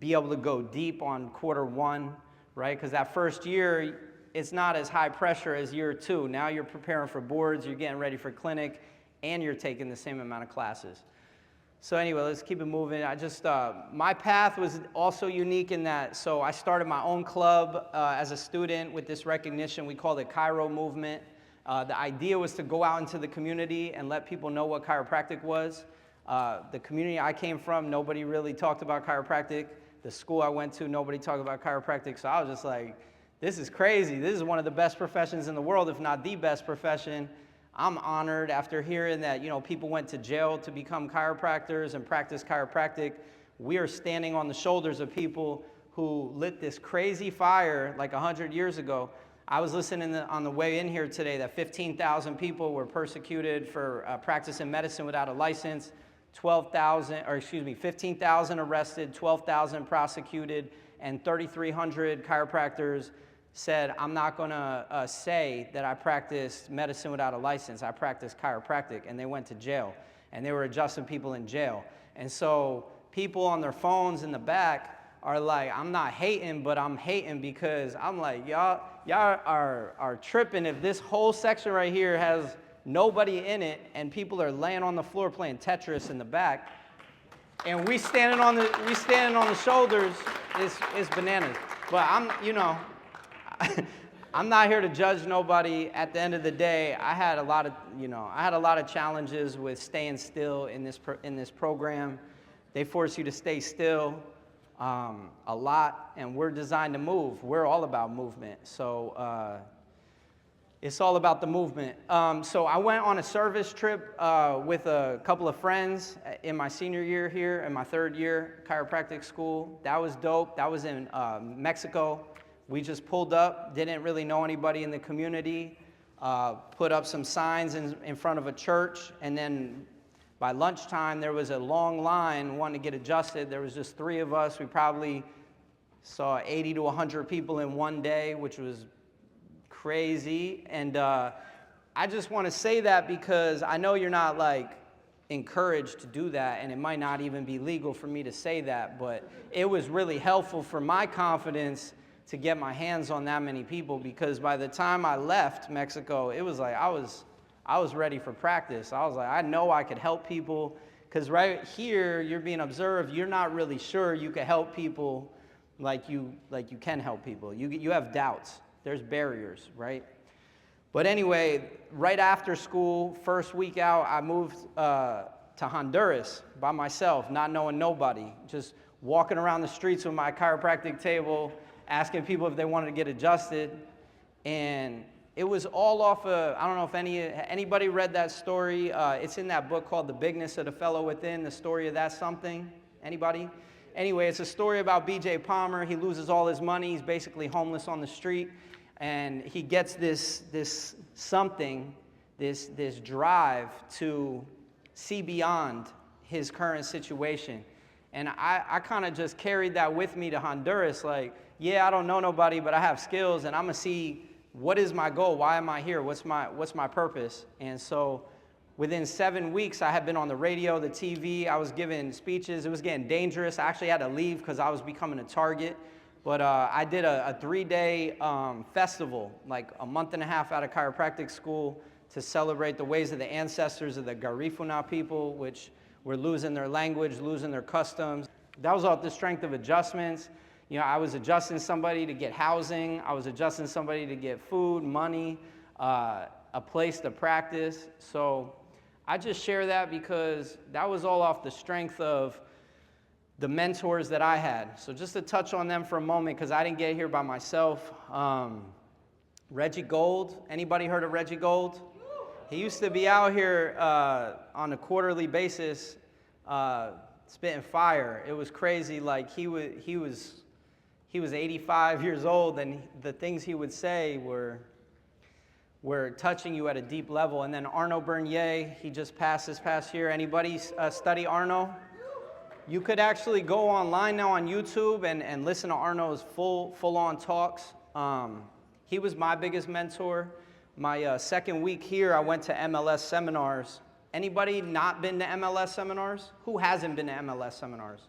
be able to go deep on quarter 1, right? Because that first year, it's not as high pressure as year 2. Now you're preparing for boards, you're getting ready for clinic, and you're taking the same amount of classes. So anyway, let's keep it moving. My path was also unique in that, so I started my own club as a student with this recognition. We called it Chiro Movement. The idea was to go out into the community and let people know what chiropractic was. The community I came from, nobody really talked about chiropractic. The school I went to, nobody talked about chiropractic. So I was just like, this is crazy. This is one of the best professions in the world, if not the best profession. I'm honored after hearing that, people went to jail to become chiropractors and practice chiropractic. We are standing on the shoulders of people who lit this crazy fire like 100 years ago. I was listening on the way in here today that 15,000 people were persecuted for practicing medicine without a license, 15,000 arrested, 12,000 prosecuted, and 3,300 chiropractors said, I'm not going to say that I practiced medicine without a license. I practiced chiropractic, and they went to jail, and they were adjusting people in jail. And so people on their phones in the back are like, I'm not hating, but I'm hating because I'm like, y'all are tripping if this whole section right here has nobody in it and people are laying on the floor playing Tetris in the back, and we standing on the shoulders. It's bananas. But I'm not here to judge nobody. At the end of the day, I had a lot of challenges with staying still in this program. They force you to stay still a lot, and we're designed to move. We're all about movement, so it's all about the movement. So I went on a service trip with a couple of friends in my senior year here, in my 3rd year chiropractic school. That was dope. That was in Mexico. We just pulled up, didn't really know anybody in the community, put up some signs in front of a church, and then by lunchtime, there was a long line wanting to get adjusted. There was just 3 of us. We probably saw 80 to 100 people in one day, which was crazy. And I just want to say that because I know you're not like encouraged to do that, and it might not even be legal for me to say that, but it was really helpful for my confidence to get my hands on that many people, because by the time I left Mexico, it was like I was ready for practice. I was like, I know I could help people, because right here, you're being observed. You're not really sure you can help people like you can help people. You have doubts. There's barriers, right? But anyway, right after school, first week out, I moved to Honduras by myself, not knowing nobody, just walking around the streets with my chiropractic table, asking people if they wanted to get adjusted. And it was all off of, I don't know if anybody read that story. It's in that book called The Bigness of the Fellow Within, the story of that something. Anybody? Anyway, it's a story about B.J. Palmer. He loses all his money. He's basically homeless on the street. And he gets this drive to see beyond his current situation. And I kind of just carried that with me to Honduras. Like, yeah, I don't know nobody, but I have skills, and I'm going to see what is my goal? Why am I here? What's my purpose? And so within 7 weeks, I had been on the radio, the TV. I was giving speeches. It was getting dangerous. I actually had to leave because I was becoming a target. But I did a 3-day festival, like a month and a half out of chiropractic school, to celebrate the ways of the ancestors of the Garifuna people, which were losing their language, losing their customs. That was off the strength of adjustments. You know, I was adjusting somebody to get housing. I was adjusting somebody to get food, money, a place to practice. So I just share that because that was all off the strength of the mentors that I had. So just to touch on them for a moment, because I didn't get here by myself. Reggie Gold, anybody heard of Reggie Gold? He used to be out here on a quarterly basis spitting fire. It was crazy. Like he was 85 years old, and the things he would say were touching you at a deep level. And then Arno Bernier, he just passed this past year. Anybody study Arno? You could actually go online now on YouTube and listen to Arno's full-on talks. He was my biggest mentor. My second week here, I went to MLS seminars. Anybody not been to MLS seminars? Who hasn't been to MLS seminars?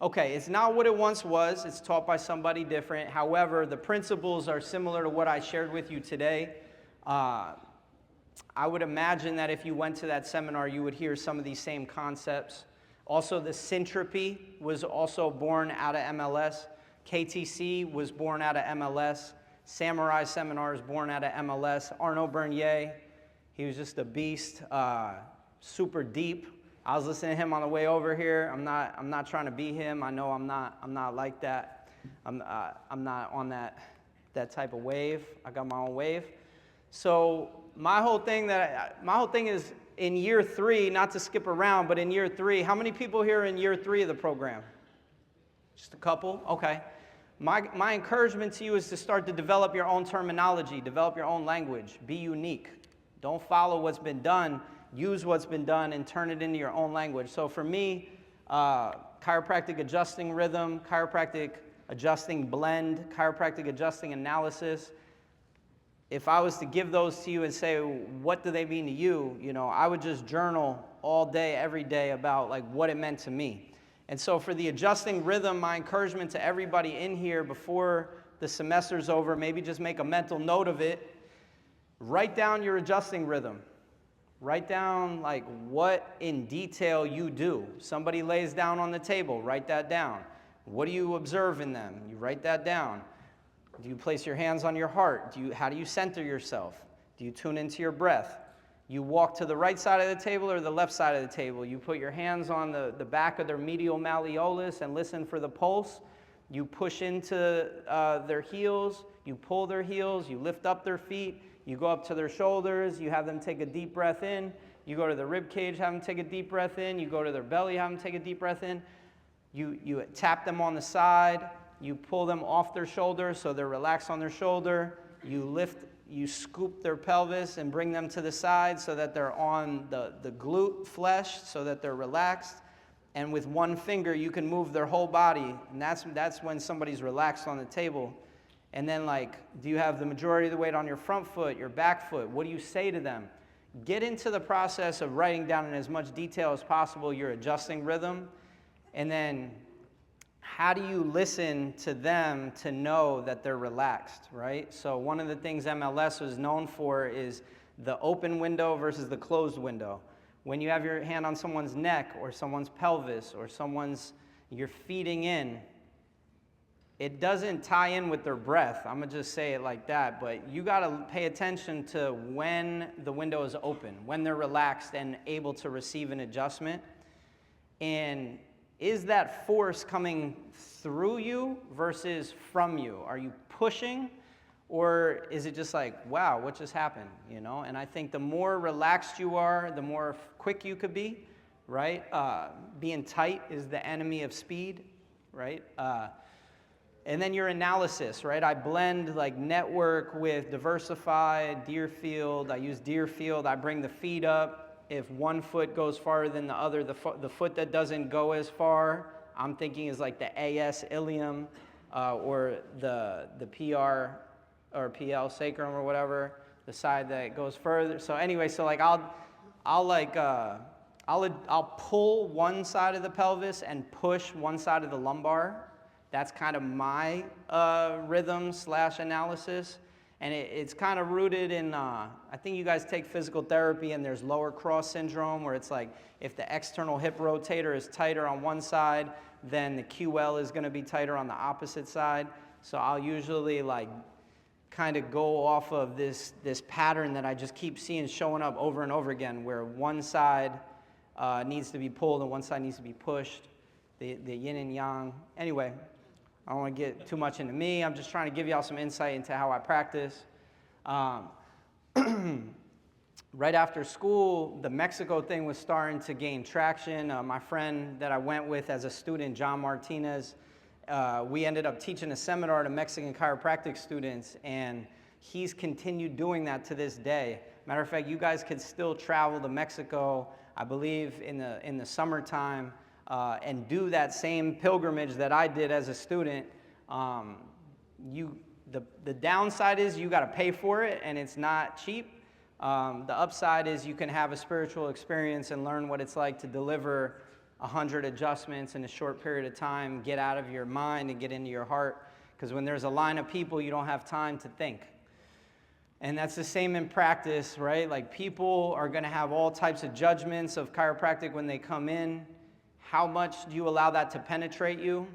Okay, it's not what it once was. It's taught by somebody different. However, the principles are similar to what I shared with you today. I would imagine that if you went to that seminar, you would hear some of these same concepts. Also, the syntropy was also born out of MLS. KTC was born out of MLS. Samurai Seminars born out of MLS. Arno Bernier, he was just a beast, super deep. I was listening to him on the way over here. I'm not trying to be him. I know I'm not like that. I'm not on that type of wave. I got my own wave. So my whole thing is in year 3, not to skip around, but in year 3, how many people here are in year 3 of the program? Just a couple? Okay. My encouragement to you is to start to develop your own terminology, develop your own language, be unique. Don't follow what's been done, use what's been done and turn it into your own language. So for me, chiropractic adjusting rhythm, chiropractic adjusting blend, chiropractic adjusting analysis. If I was to give those to you and say, what do they mean to you? You know, I would just journal all day, every day about like what it meant to me. And so for the adjusting rhythm, my encouragement to everybody in here before the semester's over, maybe just make a mental note of it. Write down your adjusting rhythm. Write down like what in detail you do. Somebody lays down on the table, write that down. What do you observe in them? You write that down. Do you place your hands on your heart? How do you center yourself? Do you tune into your breath? You walk to the right side of the table or the left side of the table. You put your hands on the back of their medial malleolus and listen for the pulse. You push into their heels. You pull their heels. You lift up their feet. You go up to their shoulders. You have them take a deep breath in. You go to the rib cage, have them take a deep breath in. You go to their belly, have them take a deep breath in. You tap them on the side. You pull them off their shoulder so they're relaxed on their shoulder. You scoop their pelvis and bring them to the side so that they're on the glute flesh so that they're relaxed. And with one finger, you can move their whole body. And that's when somebody's relaxed on the table. And then like, do you have the majority of the weight on your front foot, your back foot? What do you say to them? Get into the process of writing down in as much detail as possible your adjusting rhythm. And then how do you listen to them to know that they're relaxed, right? So one of the things MLS was known for is the open window versus the closed window. When you have your hand on someone's neck or someone's pelvis or you're feeding in, it doesn't tie in with their breath. I'm gonna just say it like that, but you gotta pay attention to when the window is open, when they're relaxed and able to receive an adjustment. And is that force coming through you versus from you? Are you pushing, or is it just like, wow, what just happened, you know? And I think the more relaxed you are, the more quick you could be, right? Being tight is the enemy of speed, right? And then your analysis, right? I blend like network with diversify, Deerfield. I use Deerfield. I bring the feet up. If one foot goes farther than the other, the foot that doesn't go as far, I'm thinking is like the AS ilium or the PR or PL sacrum or whatever, the side that goes further. So anyway, so like I'll pull one side of the pelvis and push one side of the lumbar. That's kind of my rhythm / analysis. And it's kind of rooted in, I think you guys take physical therapy, and there's lower cross syndrome, where it's like if the external hip rotator is tighter on one side, then the QL is going to be tighter on the opposite side. So I'll usually like kind of go off of this pattern that I just keep seeing showing up over and over again, where one side needs to be pulled and one side needs to be pushed, the yin and yang. Anyway, I don't want to get too much into me. I'm just trying to give y'all some insight into how I practice. Right after school, the Mexico thing was starting to gain traction. My friend that I went with as a student, John Martinez, we ended up teaching a seminar to Mexican chiropractic students, and he's continued doing that to this day. Matter of fact, you guys could still travel to Mexico, I believe, in the summertime, and do that same pilgrimage that I did as a student. The downside is you got to pay for it, and it's not cheap. The upside is you can have a spiritual experience and learn what it's like to deliver 100 adjustments in a short period of time, get out of your mind and get into your heart. Because when there's a line of people, you don't have time to think. And that's the same in practice, right? Like, people are going to have all types of judgments of chiropractic when they come in. How much do you allow that to penetrate you?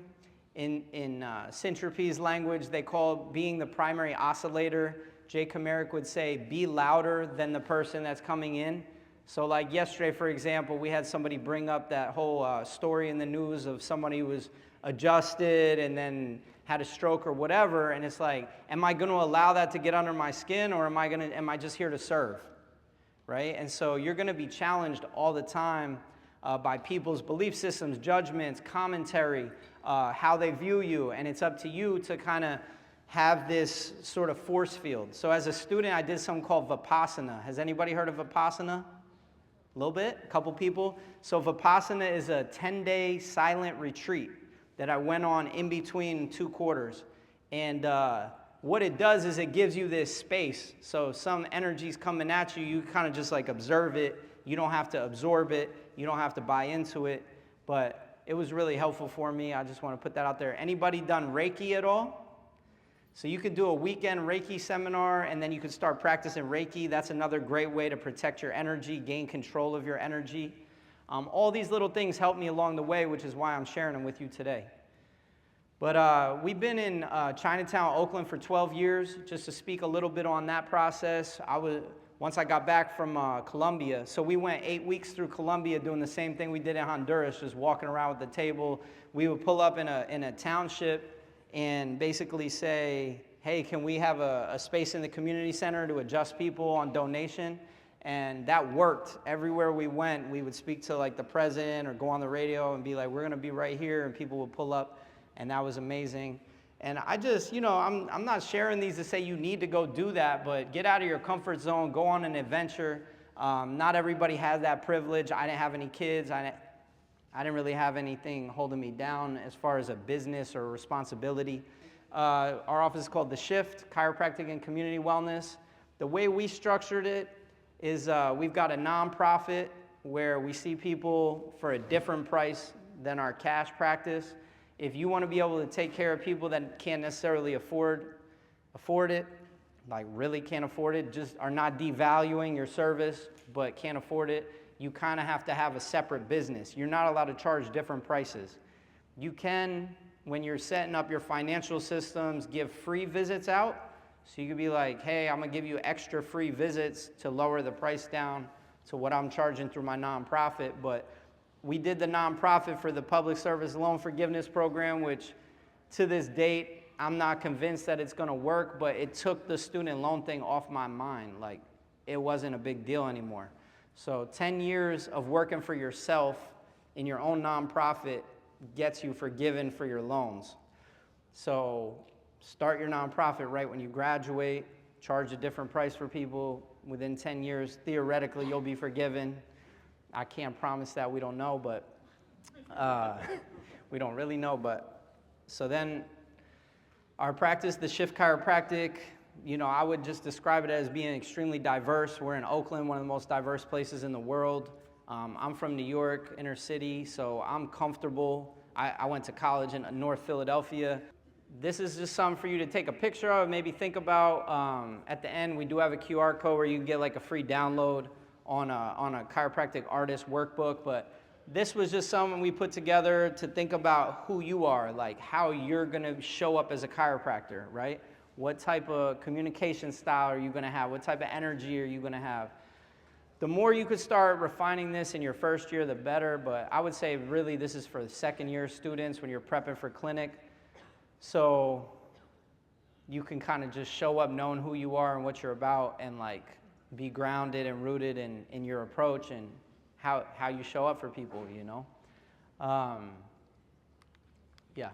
In Centrope's language, they call being the primary oscillator. Jay Kamerick would say, be louder than the person that's coming in. So like yesterday, for example, we had somebody bring up that whole story in the news of somebody who was adjusted and then had a stroke or whatever. And it's like, am I going to allow that to get under my skin, or am I just here to serve? Right? And so you're going to be challenged all the time by people's belief systems, judgments, commentary, how they view you. And it's up to you to kind of have this sort of force field. So as a student, I did something called Vipassana. Has anybody heard of Vipassana? A little bit, a couple people. So Vipassana is a 10-day silent retreat that I went on in between 2 quarters. And what it does is it gives you this space. So some energy's coming at you, you kind of just like observe it. You don't have to absorb it. You don't have to buy into it. But it was really helpful for me. I just want to put that out there. Anybody done Reiki at all? So you could do a weekend Reiki seminar, and then you could start practicing Reiki. That's another great way to protect your energy, gain control of your energy. All these little things helped me along the way, which is why I'm sharing them with you today. But we've been in Chinatown, Oakland for 12 years. Just to speak a little bit on that process, once I got back from Colombia, so we went 8 weeks through Colombia doing the same thing we did in Honduras, just walking around with the table. We would pull up in a township and basically say, hey, can we have a space in the community center to adjust people on donation? And that worked. Everywhere we went, we would speak to like the president or go on the radio and be like, we're going to be right here, and people would pull up, and that was amazing. And I just, I'm not sharing these to say you need to go do that, but get out of your comfort zone, go on an adventure. Not everybody has that privilege. I didn't have any kids. I didn't really have anything holding me down as far as a business or responsibility. Our office is called The Shift, Chiropractic and Community Wellness. The way we structured it is we've got a nonprofit where we see people for a different price than our cash practice. If you want to be able to take care of people that can't necessarily afford it, like really can't afford it, just are not devaluing your service but can't afford it, you kind of have to have a separate business. You're not allowed to charge different prices. You can, when you're setting up your financial systems, give free visits out. So you could be like, hey, I'm going to give you extra free visits to lower the price down to what I'm charging through my nonprofit. But we did the nonprofit for the Public Service Loan Forgiveness Program, which to this date, I'm not convinced that it's going to work, but it took the student loan thing off my mind. Like, it wasn't a big deal anymore. So 10 years of working for yourself in your own nonprofit gets you forgiven for your loans. So start your nonprofit right when you graduate, charge a different price for people. Within 10 years, theoretically, you'll be forgiven. I can't promise that, we don't know, but we don't really know. But so then our practice, the Shift Chiropractic, I would just describe it as being extremely diverse. We're in Oakland, one of the most diverse places in the world. I'm from New York, inner city, so I'm comfortable. I went to college in North Philadelphia. this is just something for you to take a picture of, maybe think about. At the end, we do have a QR code where you can get like a free download on a chiropractic artist workbook, but this was just something we put together to think about who you are, like how you're gonna show up as a chiropractor, right? What type of communication style are you gonna have? What type of energy are you gonna have? The more you could start refining this in your first year, the better, but I would say really this is for the second year students when you're prepping for clinic. So you can kind of just show up knowing who you are and what you're about and like be grounded and rooted in your approach and how you show up for people, you know? Yeah.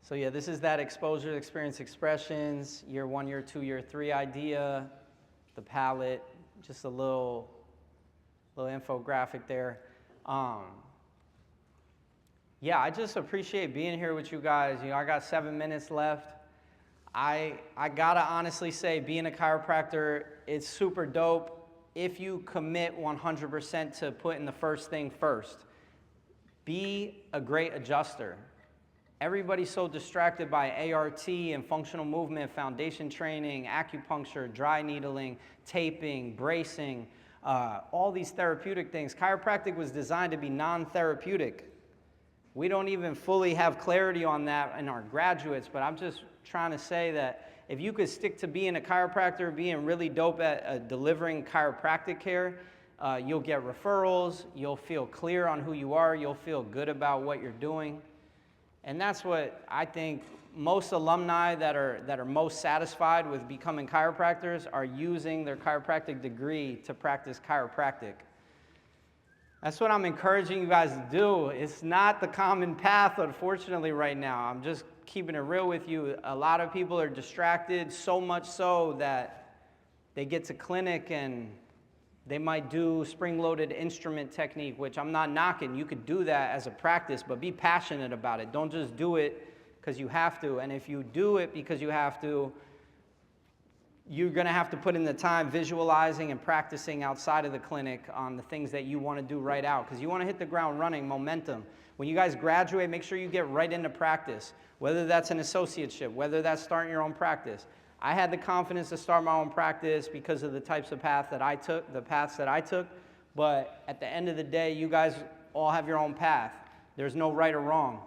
So yeah, this is that exposure, experience, expressions, year 1, year 2, year 3 idea, the palette, just a little infographic there. Yeah, I just appreciate being here with you guys. You know, I got 7 minutes left. I gotta honestly say, being a chiropractor, it's super dope if you commit 100% to putting the first thing first. Be a great adjuster. Everybody's so distracted by ART and functional movement, foundation training, acupuncture, dry needling, taping, bracing, all these therapeutic things. Chiropractic was designed to be non-therapeutic. We don't even fully have clarity on that in our graduates, but I'm just trying to say that if you could stick to being a chiropractor, being really dope at delivering chiropractic care, you'll get referrals, you'll feel clear on who you are, you'll feel good about what you're doing. And that's what I think most alumni that are most satisfied with becoming chiropractors are using their chiropractic degree to practice chiropractic. That's what I'm encouraging you guys to do. It's not the common path, unfortunately, right now. I'm just keeping it real with you. A lot of people are distracted, so much so that they get to clinic and they might do spring-loaded instrument technique, which I'm not knocking. You could do that as a practice, but be passionate about it. Don't just do it because you have to. And if you do it because you have to, you're going to have to put in the time visualizing and practicing outside of the clinic on the things that you want to do right out, because you want to hit the ground running, momentum. When you guys graduate, make sure you get right into practice, whether that's an associateship, whether that's starting your own practice. I had the confidence to start my own practice because of the types of paths that I took, but at the end of the day, you guys all have your own path. There's no right or wrong.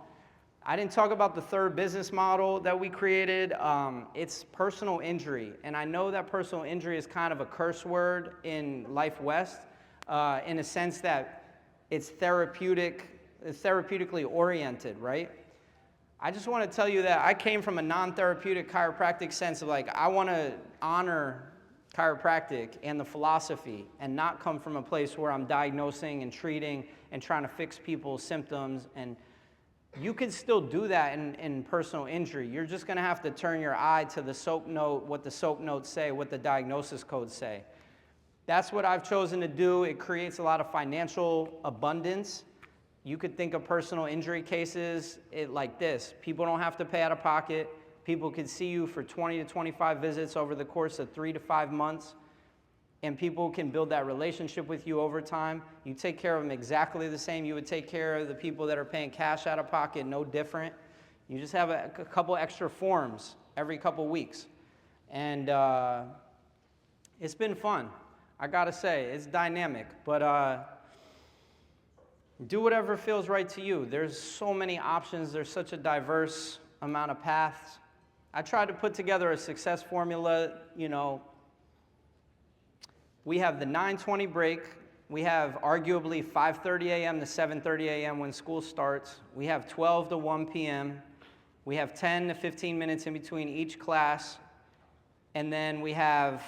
I didn't talk about the third business model that we created. It's personal injury. And I know that personal injury is kind of a curse word in Life West, in a sense that it's therapeutically oriented, right? I just want to tell you that I came from a non-therapeutic chiropractic sense of like, I want to honor chiropractic and the philosophy and not come from a place where I'm diagnosing and treating and trying to fix people's symptoms. And you can still do that in personal injury. You're just going to have to turn your eye to the SOAP note, what the SOAP notes say, what the diagnosis codes say. That's what I've chosen to do. It creates a lot of financial abundance. You could think of personal injury cases like this. People don't have to pay out of pocket. People can see you for 20 to 25 visits over the course of 3 to 5 months. And people can build that relationship with you over time. You take care of them exactly the same. You would take care of the people that are paying cash out of pocket, no different. You just have a couple extra forms every couple weeks. And it's been fun. I gotta say, it's dynamic. But do whatever feels right to you. There's so many options. There's such a diverse amount of paths. I tried to put together a success formula, you know. We have the 9:20 break. We have arguably 5:30 a.m. to 7:30 a.m. when school starts. We have 12 to 1 p.m. We have 10 to 15 minutes in between each class. And then we have,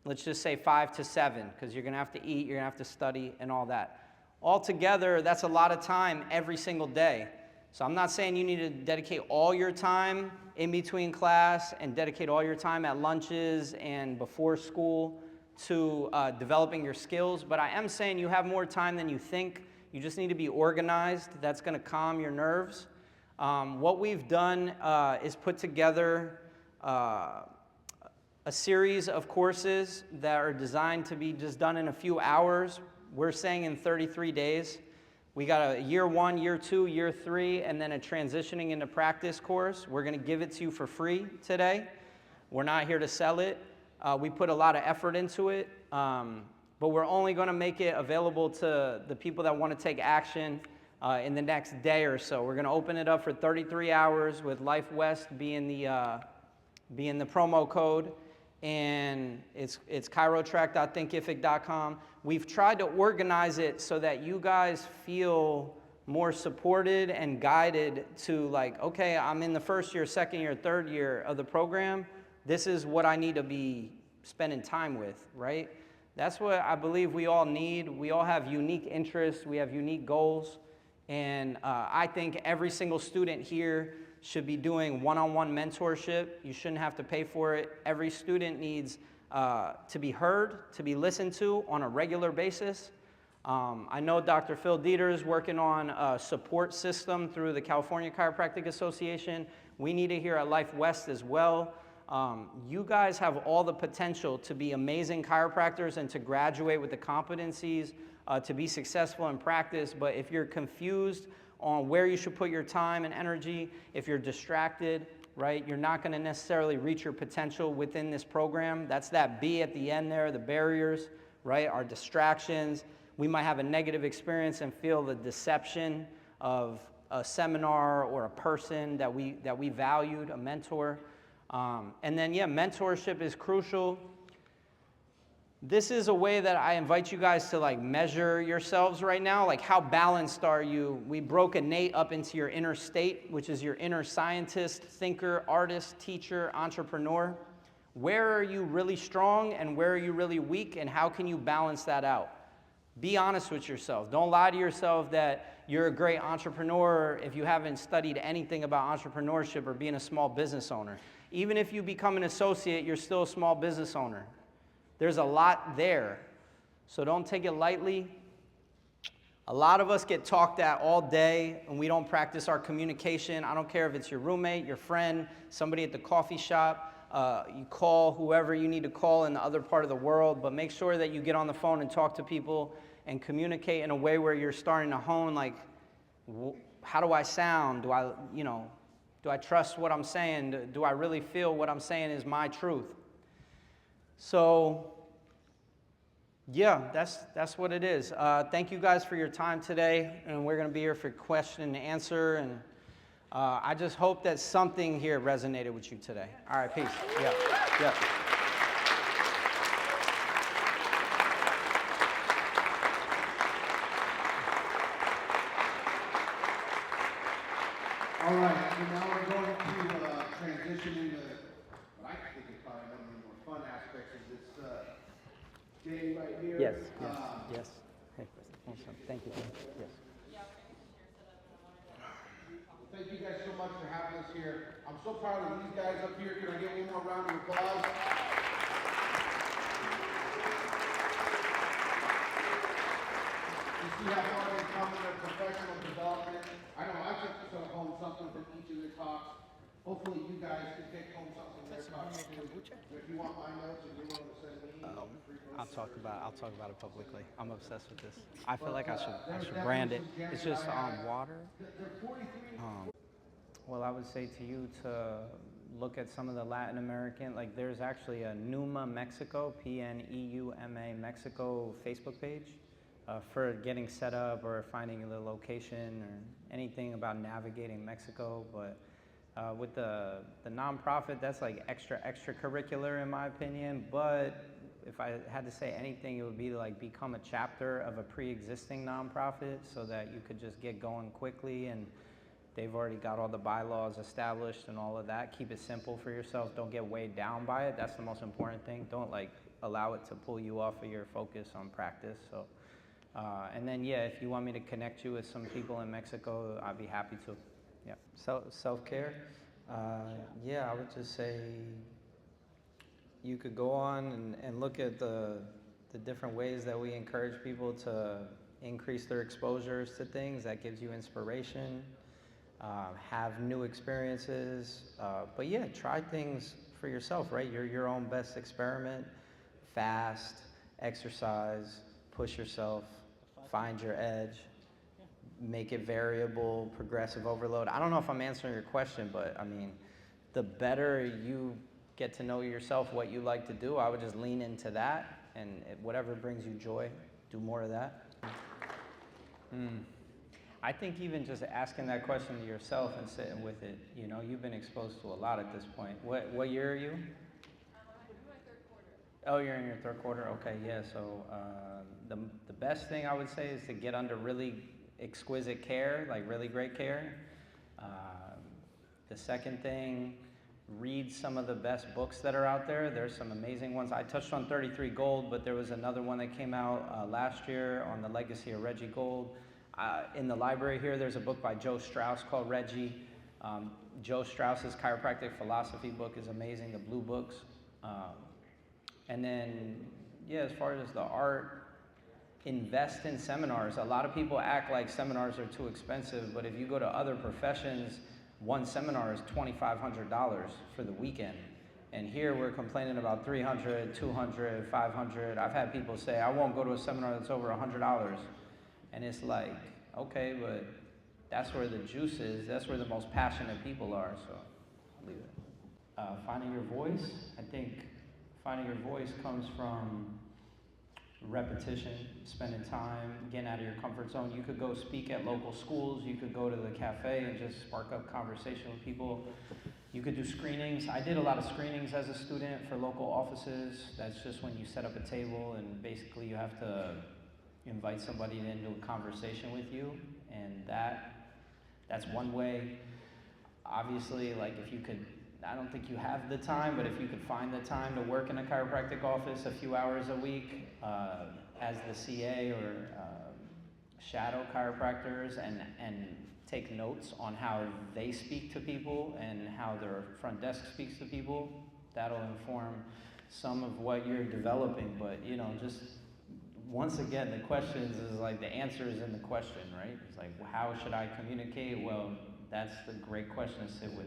let's just say 5 to 7, because you're going to have to eat, you're going to have to study, and all that. Altogether, that's a lot of time every single day. So I'm not saying you need to dedicate all your time in between class and dedicate all your time at lunches and before school to developing your skills, but I am saying you have more time than you think. You just need to be organized. That's going to calm your nerves. What we've done is put together a series of courses that are designed to be just done in a few hours. We're saying in 33 days. We got a year 1, year 2, year 3, and then a transitioning into practice course. We're going to give it to you for free today. We're not here to sell it. We put a lot of effort into it, but we're only going to make it available to the people that want to take action in the next day or so. We're going to open it up for 33 hours with Life West being the promo code, and it's chirotrack.thinkific.com. We've tried to organize it so that you guys feel more supported and guided to, like, okay, I'm in the first year, second year, third year of the program. This is what I need to be spending time with, right? That's what I believe we all need. We all have unique interests. We have unique goals. And I think every single student here should be doing one-on-one mentorship. You shouldn't have to pay for it. Every student needs to be heard, to be listened to on a regular basis. I know Dr. Phil Dieter is working on a support system through the California Chiropractic Association. We need it here at Life West as well. You guys have all the potential to be amazing chiropractors and to graduate with the competencies to be successful in practice, but if you're confused on where you should put your time and energy, if you're distracted, right, you're not going to necessarily reach your potential within this program. That's that B at the end there, the barriers, right, our distractions. We might have a negative experience and feel the deception of a seminar or a person that we valued, a mentor. And then, yeah, mentorship is crucial. This is a way that I invite you guys to, like, measure yourselves right now. Like, how balanced are you? We broke innate up into your inner state, which is your inner scientist, thinker, artist, teacher, entrepreneur. Where are you really strong and where are you really weak, and how can you balance that out? Be honest with yourself. Don't lie to yourself that you're a great entrepreneur if you haven't studied anything about entrepreneurship or being a small business owner. Even if you become an associate, you're still a small business owner. There's a lot there, so don't take it lightly. A lot of us get talked at all day, and we don't practice our communication. I don't care if it's your roommate, your friend, somebody at the coffee shop. You call whoever you need to call in the other part of the world, but make sure that you get on the phone and talk to people and communicate in a way where you're starting to hone, like, how do I sound? Do I trust what I'm saying? Do I really feel what I'm saying is my truth? So, yeah, that's what it is. Thank you guys for your time today, and we're going to be here for question and answer, and I just hope that something here resonated with you today. All right, peace. Yeah, yeah. All right, so now we're going to transition into what I think is probably one of the more fun aspects of this day right here. Yes, yes. Hey, awesome. Thank you. Yes. Thank you guys so much for having us here. I'm so proud of these guys up here. Can I get one more round of applause? You see how far they've come in their professional development. I know I took home something from each of their talks. Hopefully you guys can take home something from their talks too. If you want my notes and you want to send me, I'll talk about it publicly. I'm obsessed with this. I feel like I should brand it. It's just water. Well, I would say to you to look at some of the Latin American, like there's actually a Numa Mexico, P-N-E-U-M-A Mexico Facebook page for getting set up or finding the location or anything about navigating Mexico. But with the nonprofit, that's like extracurricular in my opinion. But if I had to say anything, it would be to like become a chapter of a pre-existing nonprofit so that you could just get going quickly, and they've already got all the bylaws established and all of that. Keep it simple for yourself. Don't get weighed down by it. That's the most important thing. Don't like allow it to pull you off of your focus on practice. So, and then yeah, if you want me to connect you with some people in Mexico, I'd be happy to. Yeah. So self-care. Yeah, I would just say you could go on and look at the different ways that we encourage people to increase their exposures to things. That gives you inspiration. Have new experiences, but yeah, try things for yourself, right? You're your own best experiment. Fast, exercise, push yourself, find your edge, make it variable, progressive overload. I don't know if I'm answering your question, but I mean, the better you get to know yourself, what you like to do, I would just lean into that, and whatever brings you joy, do more of that. I think even just asking that question to yourself and sitting with it, you know, you've been exposed to a lot at this point. What year are you? I'm in my third quarter. Oh, you're in your third quarter? Okay, yeah, so the best thing I would say is to get under really exquisite care, like really great care. The second thing, read some of the best books that are out there. There's some amazing ones. I touched on 33 Gold, but there was another one that came out last year on the legacy of Reggie Gold. In the library here, there's a book by Joe Strauss called Reggie. Joe Strauss's chiropractic philosophy book is amazing, the blue books. And then, yeah, as far as the art, invest in seminars. A lot of people act like seminars are too expensive, but if you go to other professions, one seminar is $2,500 for the weekend. And here we're complaining about $300, $200, $500. I've had people say, I won't go to a seminar that's over $100. And it's like, okay, but that's where the juice is. That's where the most passionate people are, so I'll leave it. Finding your voice. I think finding your voice comes from repetition, spending time, getting out of your comfort zone. You could go speak at local schools. You could go to the cafe and just spark up conversation with people. You could do screenings. I did a lot of screenings as a student for local offices. That's just when you set up a table and basically you have to invite somebody into a conversation with you, and that's one way. Obviously, like if you could, I don't think you have the time, but if you could find the time to work in a chiropractic office a few hours a week as the CA or shadow chiropractors and take notes on how they speak to people and how their front desk speaks to people, that'll inform some of what you're developing. But you know, just once again, the questions is like the answer is in the question, right? It's like, well, how should I communicate? Well, that's the great question to sit with.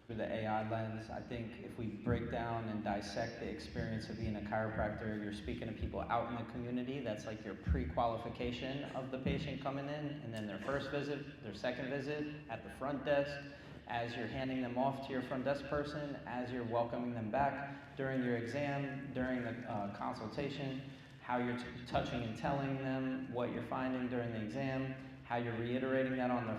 Through the AI lens, I think if we break down and dissect the experience of being a chiropractor, you're speaking to people out in the community. That's like your pre-qualification of the patient coming in, and then their first visit, their second visit at the front desk, as you're handing them off to your front desk person, as you're welcoming them back during your exam, during the consultation, how you're touching and telling them what you're finding during the exam, how you're reiterating that on the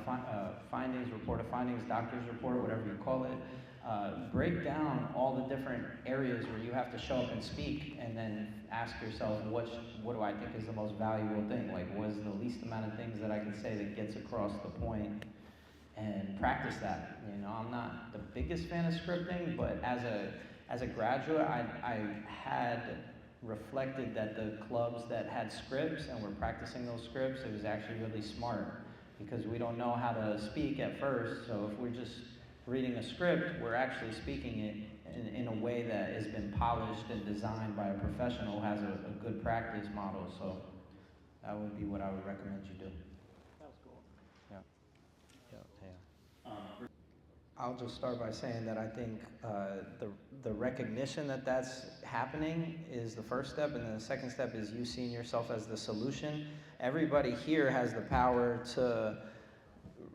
findings, report of findings, doctor's report, whatever you call it. Break down all the different areas where you have to show up and speak, and then ask yourself, what do I think is the most valuable thing? Like, what is the least amount of things that I can say that gets across the point? And practice that. You know, I'm not the biggest fan of scripting, but as a graduate, I had reflected that the clubs that had scripts and were practicing those scripts, it was actually really smart, because we don't know how to speak at first. So if we're just reading a script, we're actually speaking it in a way that has been polished and designed by a professional who has a good practice model. So that would be what I would recommend you do. That was cool. Yeah. I'll just start by saying that I think the recognition that that's happening is the first step, and then the second step is you seeing yourself as the solution. Everybody here has the power to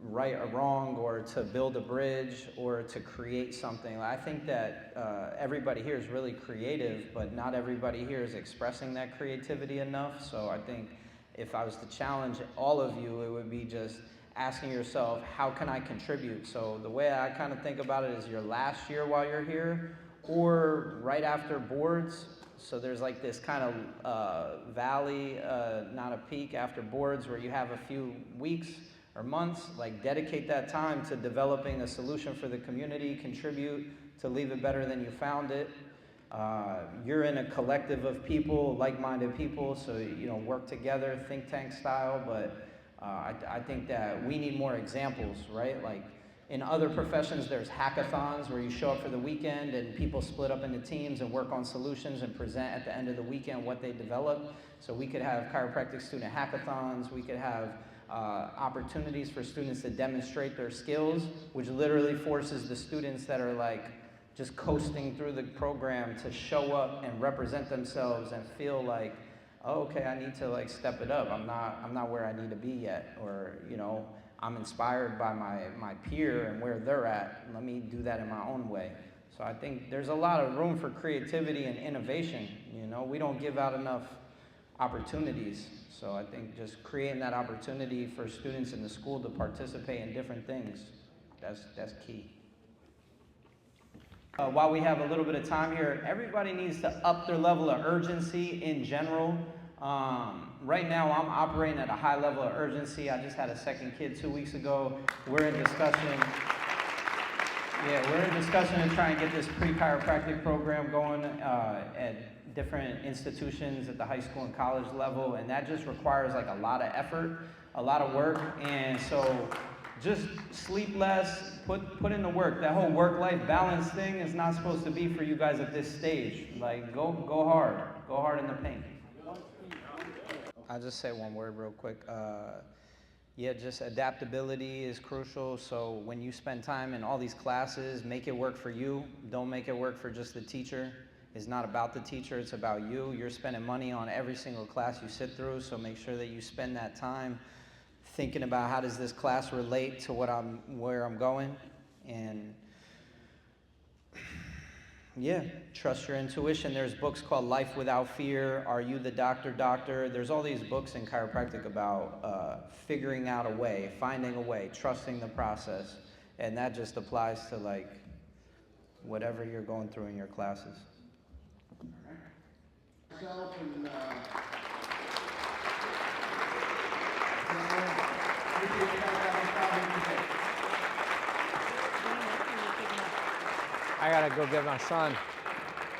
right a wrong, or to build a bridge, or to create something. I think that everybody here is really creative, but not everybody here is expressing that creativity enough. So I think if I was to challenge all of you, it would be just asking yourself, how can I contribute? So the way I kind of think about it is your last year while you're here, or right after boards. So there's like this kind of valley, not a peak, after boards, where you have a few weeks or months, like dedicate that time to developing a solution for the community, contribute to leave it better than you found it. You're in a collective of people, like-minded people, so you know, work together, think tank style, but I think that we need more examples, right? Like in other professions, there's hackathons where you show up for the weekend and people split up into teams and work on solutions and present at the end of the weekend what they developed. So we could have chiropractic student hackathons. We could have opportunities for students to demonstrate their skills, which literally forces the students that are like just coasting through the program to show up and represent themselves and feel like oh, okay, I need to like step it up. I'm not where I need to be yet. Or, you know, I'm inspired by my peer and where they're at. Let me do that in my own way. So I think there's a lot of room for creativity and innovation. You know, we don't give out enough opportunities. So I think just creating that opportunity for students in the school to participate in different things, that's key. While we have a little bit of time here, everybody needs to up their level of urgency in general. Right now, I'm operating at a high level of urgency. I just had a second kid 2 weeks ago. We're in discussion. Yeah, we're in discussion to try and get this pre-chiropractic program going at different institutions at the high school and college level, and that just requires like a lot of effort, a lot of work, and so just sleep less, put in the work. That whole work-life balance thing is not supposed to be for you guys at this stage. Like, go hard in the paint. I'll just say one word real quick. Yeah, just adaptability is crucial. So when you spend time in all these classes, make it work for you. Don't make it work for just the teacher. It's not about the teacher, it's about you. You're spending money on every single class you sit through, so make sure that you spend that time thinking about how does this class relate to where I'm going. And yeah, trust your intuition. There's books called Life Without Fear, Are You the Doctor? There's all these books in chiropractic about figuring out a way, finding a way, trusting the process. And that just applies to like whatever you're going through in your classes. Myself and, I gotta go get my son.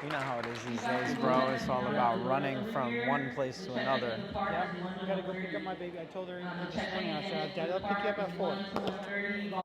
You know how it is these days, bro. It's all about running from one place to another. Yep, I gotta go pick up my baby. I told her this morning, I said, Dad, I'll pick you up at 4.